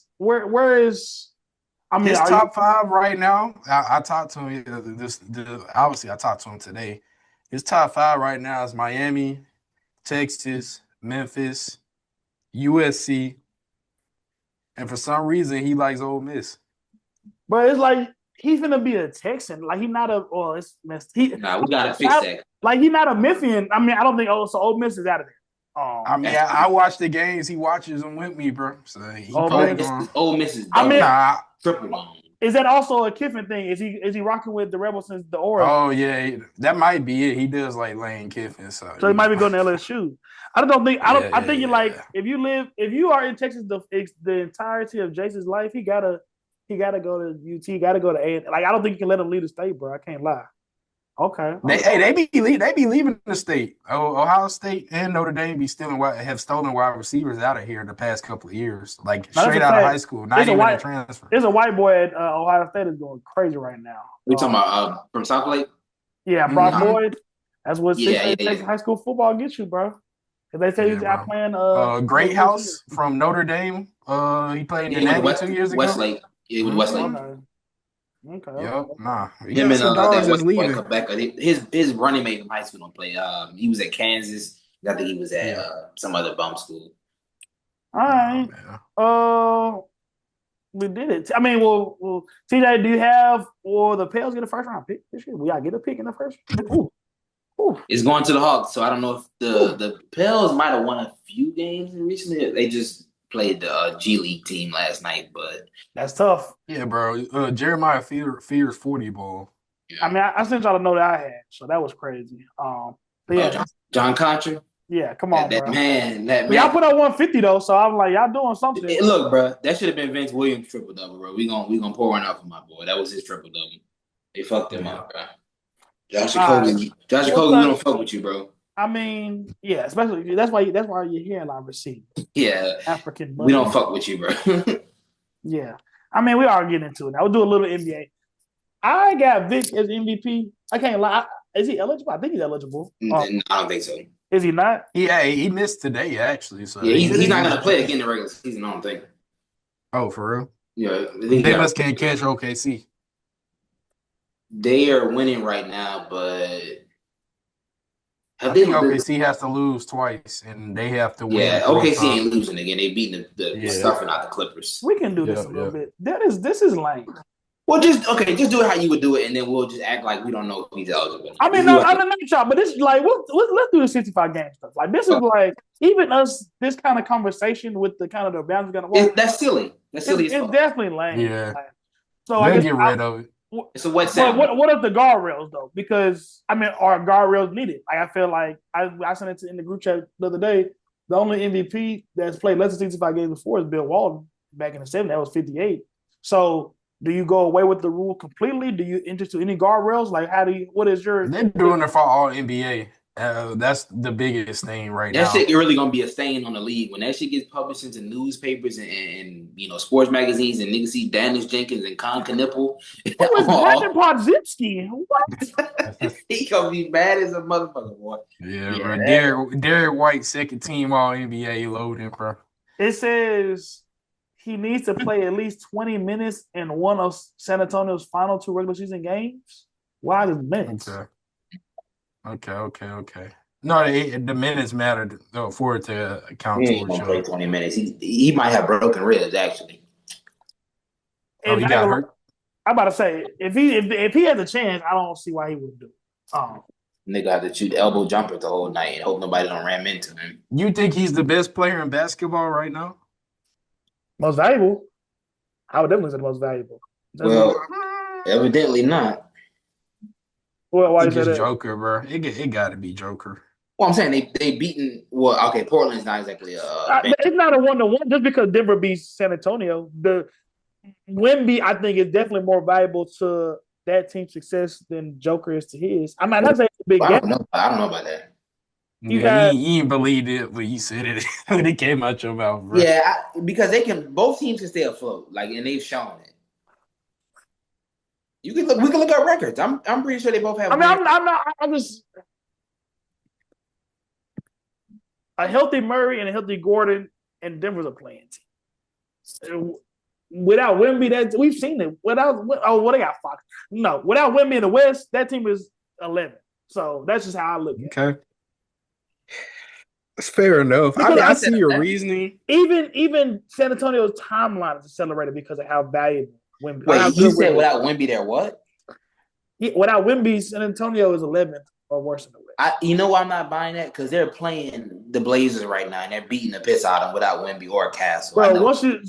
I mean, His are you? top 5 right now. I talked to him. Obviously, I talked to him today. His top 5 right now is Miami, Texas, Memphis, USC, and for some reason he likes Ole Miss. But it's like he's gonna be a Texan. Like he's not a. Oh, it's messed. Nah, we gotta fix that. Like he's not a Memphian. I mean, I don't think. Oh, so Ole Miss is out of there. I mean, I watch the games. He watches them with me, bro. So he Ole probably Miss. going. Ole Miss is I double, mean, triple on. is that also a Kiffin thing? Is he rocking with the Rebels since the Aura? Oh yeah, that might be it. He does like Lane Kiffin, so So he might be going to LSU. I don't think. I think you like yeah. if you are in Texas the entirety of Jason's life, he gotta go to UT, gotta go to A. Like I don't think you can let him leave the state, bro. I can't lie. Okay. They be leaving the state. Ohio State and Notre Dame have stolen wide receivers out of here the past couple of years, like Now, straight out of high school, not even a transfer. There's a white boy at Ohio State is going crazy right now. We talking about from South Lake? Yeah, Brock Boyd. That's what Texas high school football gets you, bro. If they say he's out playing Great House from Notre Dame. He played in the Navy 2 years ago. Westlake. Yeah, with Westlake. Okay. Yep. Nah. Him and that West leaving. Quebec. His running mate from high school don't play. He was at Kansas. I think he was at some other bum school. All right. We did it. I mean, well, TJ, do you have or the Pels get a first round pick this year? We gotta get a pick in the first. Ooh. It's going to the Hawks, so I don't know if the Pels might have won a few games recently. They just played the G League team last night, but that's tough. Yeah, bro. Jeremiah fears 40 ball. Yeah. I mean, I sent y'all to know that I had, so that was crazy. But yeah, John Contra. Yeah, come on, that bro. man. Y'all put up 150 though, so I'm like, y'all doing something. Look, bro, that should have been Vince Williams triple double, bro. We gonna pour one out for my boy. That was his triple double. They fucked him up, bro. Josh Okogie, we don't fuck with you, bro. I mean, yeah, especially that's why you're hearing a lot of receivers. Yeah, African. We don't fuck with you, bro. Yeah, I mean, we are getting into it now. We'll do a little NBA. I got Vic as MVP. I can't lie. Is he eligible? I think he's eligible. I don't think so. Is he not? Yeah, he missed today actually. So yeah, he's not gonna play again in the regular season. I don't think. Oh, for real? Yeah, they just can't catch OKC. They are winning right now, but I think OKC has to lose twice, and they have to win. Yeah, OKC ain't losing again. They beating the stuffing out the Clippers. We can do this a little bit. This is lame. Well, just do it how you would do it, and then we'll just act like we don't know if he's eligible. I mean, I'm not y'all, but this like let's do the 65 game stuff. Like this is like even us this kind of conversation with the kind of the boundaries gonna work. That's silly. That's silly. It's definitely lame. Yeah. Like, so I guess get rid of it. It's a wet sound. What are the guardrails though? Because I mean, are guardrails needed? Like I feel like I sent it in the group chat the other day. The only MVP that's played less than 65 games before is Bill Walton back in the 70s. That was 58. So do you go away with the rule completely? Do you enter to any guardrails? Like what is your? They're doing it for all NBA. That's the biggest thing right That now. shit really gonna be a stain on the league when that shit gets published into newspapers and sports magazines and niggas see Dennis Jenkins and Con Knipple. Who is Brandon Podzimski? What? He gonna be mad as a motherfucker, boy. Yeah, Yeah, bro. Derek White, second team All NBA loading, bro. It says he needs to play at least 20 minutes in one of San Antonio's final two regular season games. Why the minutes? Okay. No, the minutes mattered for it to count he ain't towards gonna play your. 20 minutes. He might have broken ribs actually. Oh, And he got hurt. I'm about to say if he has a chance, I don't see why he wouldn't do it. Nigga had to shoot elbow jumper the whole night and hope nobody don't ram into him. You think he's the best player in basketball right now? Most valuable. I would definitely say the most valuable. Well, evidently not. Well, why I you think say it's that? Joker, bro. It got to be Joker. Well, I'm saying they beaten. Well, okay, Portland's not exactly It's not a 1-to-1 just because Denver beats San Antonio. The Wemby, I think, is definitely more valuable to that team's success than Joker is to his. I might not say it's a big I gap. don't know. I don't know about that. You Yeah, got you ain't believed it, but you said it when it came out your mouth, bro. Yeah, because both teams can stay afloat, and they've shown it. You can look. We can look at records. I'm pretty sure they both have. I mean, I'm not. I'm just a healthy Murray and a healthy Gordon, and Denver's a playing team. Without Wemby, that we've seen it. What they got Fox? No, without Wemby in the West, that team is 11. So that's just how I look at it. Okay. That's fair enough. Because I see your reasoning. Even San Antonio's timeline is accelerated because of how valuable Wemby. Wait, you said without Wemby, there what? Without Wemby, San Antonio is 11th or worse in the West. You know why I'm not buying that? Because they're playing the Blazers right now, and they're beating the piss out of them without Wemby or Castle. Well, once you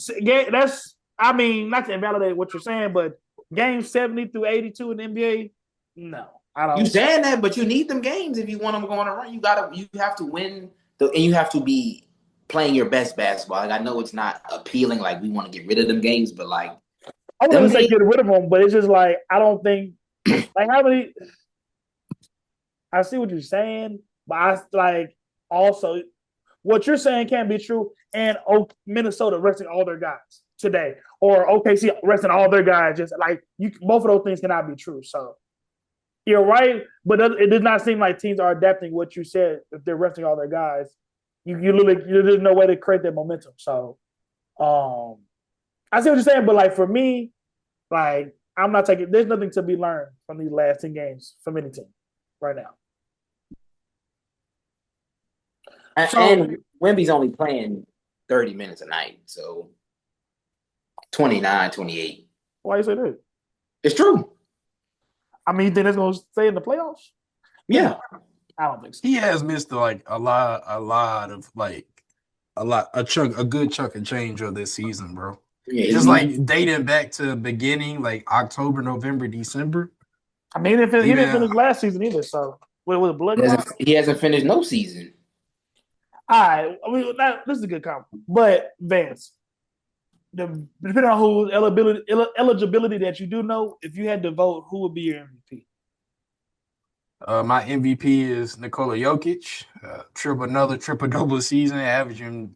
that's, I mean, not to invalidate what you're saying, but game 70 through 82 in the NBA, no, I don't. You saying that, but you need them games if you want them going to run. You have to win, and you have to be playing your best basketball. Like, I know it's not appealing, like we want to get rid of them games, but like I wouldn't say get rid of them, but it's just like I don't think like how many. I see what you're saying, but I like also what you're saying can be true. And Minnesota resting all their guys today, or OKC resting all their guys. Just like both of those things cannot be true. So you're right, but it does not seem like teams are adapting what you said. If they're resting all their guys, there's no way to create that momentum. So, I see what you're saying, but like for me, like I'm not taking. There's nothing to be learned from these last 10 games from any team right now. And Wemby's only playing 30 minutes a night, so 29, 28. Why you say that? It's true. I mean, you think it's going to stay in the playoffs? Yeah. I don't think so. He has missed like a good chunk of change of this season, bro. Yeah, just like dating back to beginning, like October, November, December. I mean, he didn't finish last season either, so with blood. He hasn't finished no season. All right, I mean, this is a good compliment. But Vance, depending on whose eligibility that you do know, if you had to vote, who would be your MVP? My MVP is Nikola Jokic. Another triple-double season, averaging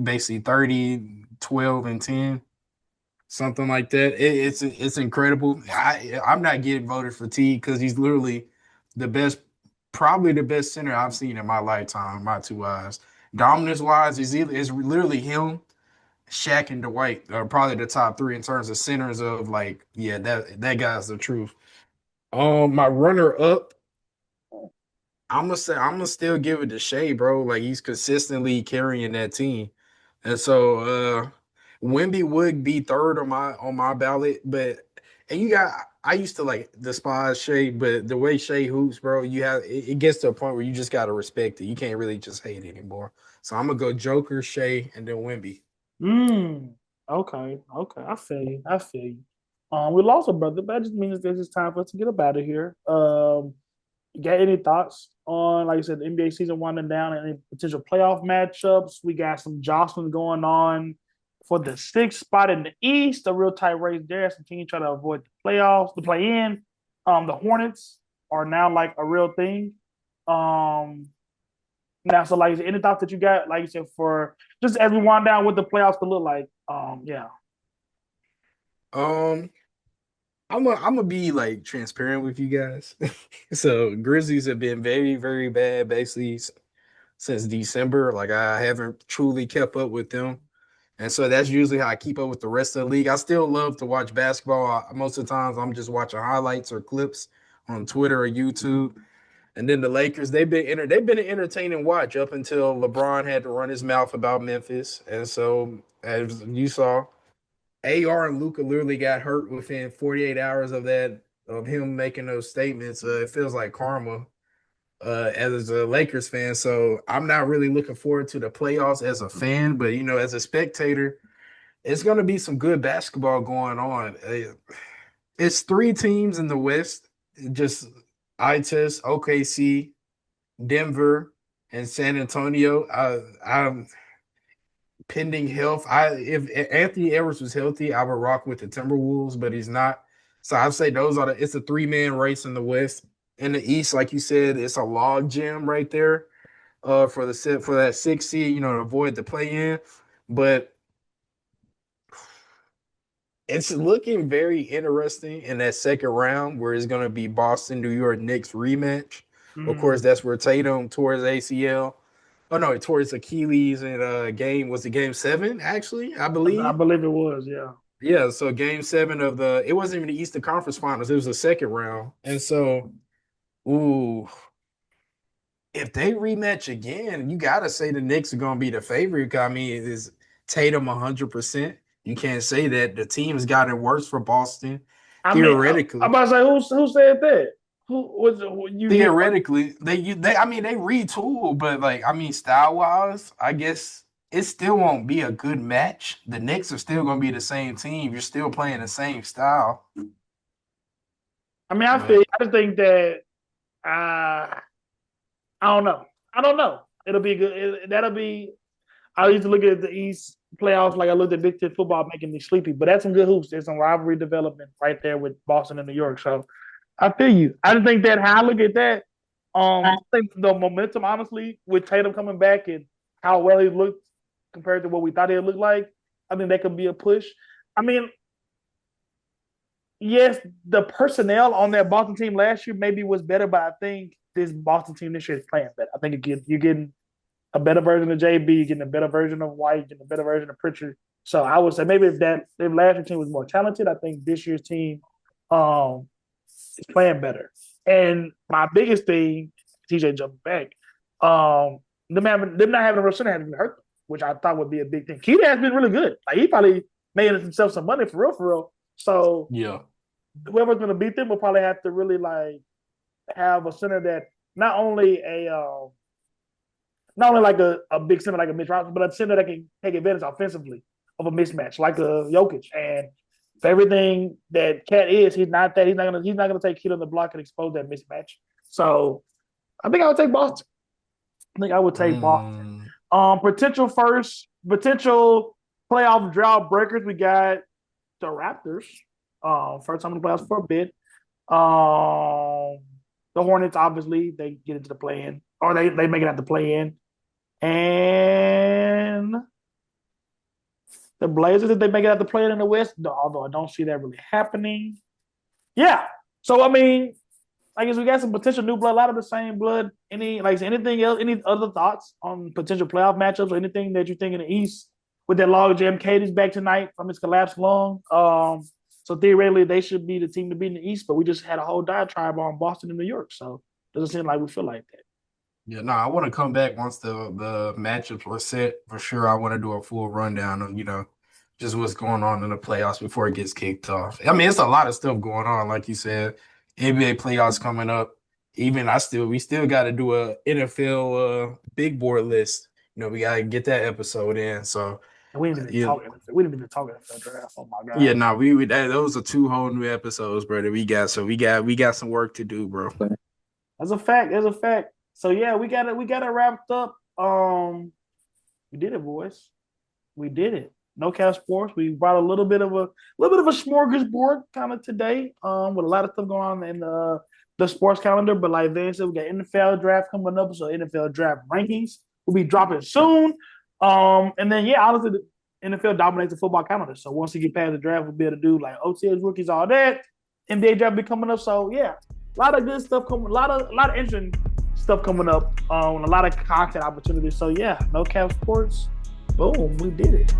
basically 30, 12, and 10. Something like that. It's incredible. I'm not getting voted for T because he's literally probably the best center I've seen in my lifetime, my two eyes. Dominance-wise, it's literally him, Shaq, and Dwight are probably the top three in terms of centers of that guy's the truth. My runner-up, I'm gonna still give it to Shea, bro. Like he's consistently carrying that team. And so Wemby would be third on my ballot, I used to like despise Shea, but the way Shea hoops, bro, it gets to a point where you just gotta respect it. You can't really just hate it anymore. So I'm gonna go Joker, Shea, and then Wemby. Okay. I feel you. We lost a brother, but that just means that it's time for us to get up out of here. You got any thoughts on, like I said, the NBA season winding down and any potential playoff matchups? We got some jostling going on for the 6th spot in the East, a real tight race there. Some teams try to avoid the playoffs, the play-in. The Hornets are now like a real thing. Now, so like, any thoughts that you got, like you said, for just as we wind down what the playoffs could look like? Yeah. Um, I'm gonna be like transparent with you guys. So Grizzlies have been very, very bad basically since December. Like I haven't truly kept up with them. And so that's usually how I keep up with the rest of the league. I still love to watch basketball. Most of the times I'm just watching highlights or clips on Twitter or YouTube. And then the Lakers, they've been an entertaining watch up until LeBron had to run his mouth about Memphis. And so as you saw, AR and Luca literally got hurt within 48 hours of him making those statements. It feels like karma as a Lakers fan. So I'm not really looking forward to the playoffs as a fan, but as a spectator, it's going to be some good basketball going on. It's three teams in the West, just ITES, OKC, Denver, and San Antonio. I'm pending health. If Anthony Edwards was healthy, I would rock with the Timberwolves, but he's not. So I'd say it's a three-man race in the West. In the East, like you said, it's a log jam right there for that 6 seed, to avoid the play in. But it's looking very interesting in that second round where it's going to be Boston, New York Knicks rematch. Of Mm. course, that's where Tatum towards ACL. Oh no, towards Achilles in game was it game 7 actually, I I believe. believe it was, yeah. Yeah, so game 7 of it wasn't even the Eastern Conference Finals, it was the second round. And so, ooh, if they rematch again, you gotta say the Knicks are gonna be the favorite. I mean, it is Tatum 100%. You can't say that the team's gotten worse for Boston. I mean, I'm Theoretically, about to say who said that? Who was you get? theoretically, they I mean they retool, but like I mean style wise, I guess it still won't be a good match. The Knicks are still gonna be the same team. You're still playing the same style, I mean, but I just think that uh, I don't know. I don't know. It'll be good. That'll be. I used to look at the East playoffs like I looked at Big Ten football, making me sleepy. But that's some good hoops. There's some rivalry development right there with Boston and New York. So I feel you. I just think that how I look at that, I think the momentum, honestly, with Tatum coming back and how well he looked compared to what we thought he'd look like, I think that could be a push. I mean, yes, the personnel on that Boston team last year maybe was better, but I think this Boston team this year is playing better. I think again, you're getting a better version of JB, you're getting a better version of White, getting a better version of Pritchard. So I would say maybe if last year's team was more talented, I think this year's team um, is playing better. And my biggest thing, TJ jumping back, them not having a real center has been hurt them, which I thought would be a big thing. Keita has been really good. Like he probably made himself some money for real, for real. So yeah. whoever's going to beat them will probably have to really like have a center that not only not only like a big center like a Mitch Robinson, but a center that can take advantage offensively of a mismatch like a Jokic. And for everything that Cat is, he's not that. He's not gonna take Kid on the block and expose that mismatch. So I think I would take Boston. I think I would take Boston. Mm, Potential playoff drought breakers. We got the Raptors. First time in the playoffs for a bit. The Hornets, obviously, they get into the play in, or they make it out the play in. And the Blazers, if they make it out the play in the West, although I don't see that really happening. Yeah. So I mean, I guess we got some potential new blood, a lot of the same blood. Anything else? Any other thoughts on potential playoff matchups or anything that you think in the East with that log jam? Katie's back tonight from his collapsed lung. So theoretically, they should be the team to beat in the East, but we just had a whole diatribe on Boston and New York, so it doesn't seem like we feel like that. yeah, no, I want to come back once the matchups are set for sure. I want to do a full rundown of just what's going on in the playoffs before it gets kicked off. I mean, it's a lot of stuff going on, like you said. NBA playoffs coming up. Even we still got to do a NFL big board list. We got to get that episode in. So And we didn't even yeah, talk. We didn't even talk NFL draft. Oh my yeah, god, no, those are two whole new episodes, bro. That we got. So we got some work to do, bro. that's a fact. That's a fact. So yeah, we got it wrapped up. We did it, boys. We did it. No Cap Sports. We brought a little bit of a smorgasbord kind of today, with a lot of stuff going on in the sports calendar. But like Vance said, we got NFL draft coming up, so NFL draft rankings will be dropping soon. And then honestly, the NFL dominates the football calendar. So once you get past the draft, we'll be able to do like OTAs, rookies, all that. NBA draft be coming up. So yeah, a lot of good stuff coming. A lot of interesting stuff coming up. A lot of content opportunities. So yeah, No Cap Sports. Boom, we did it.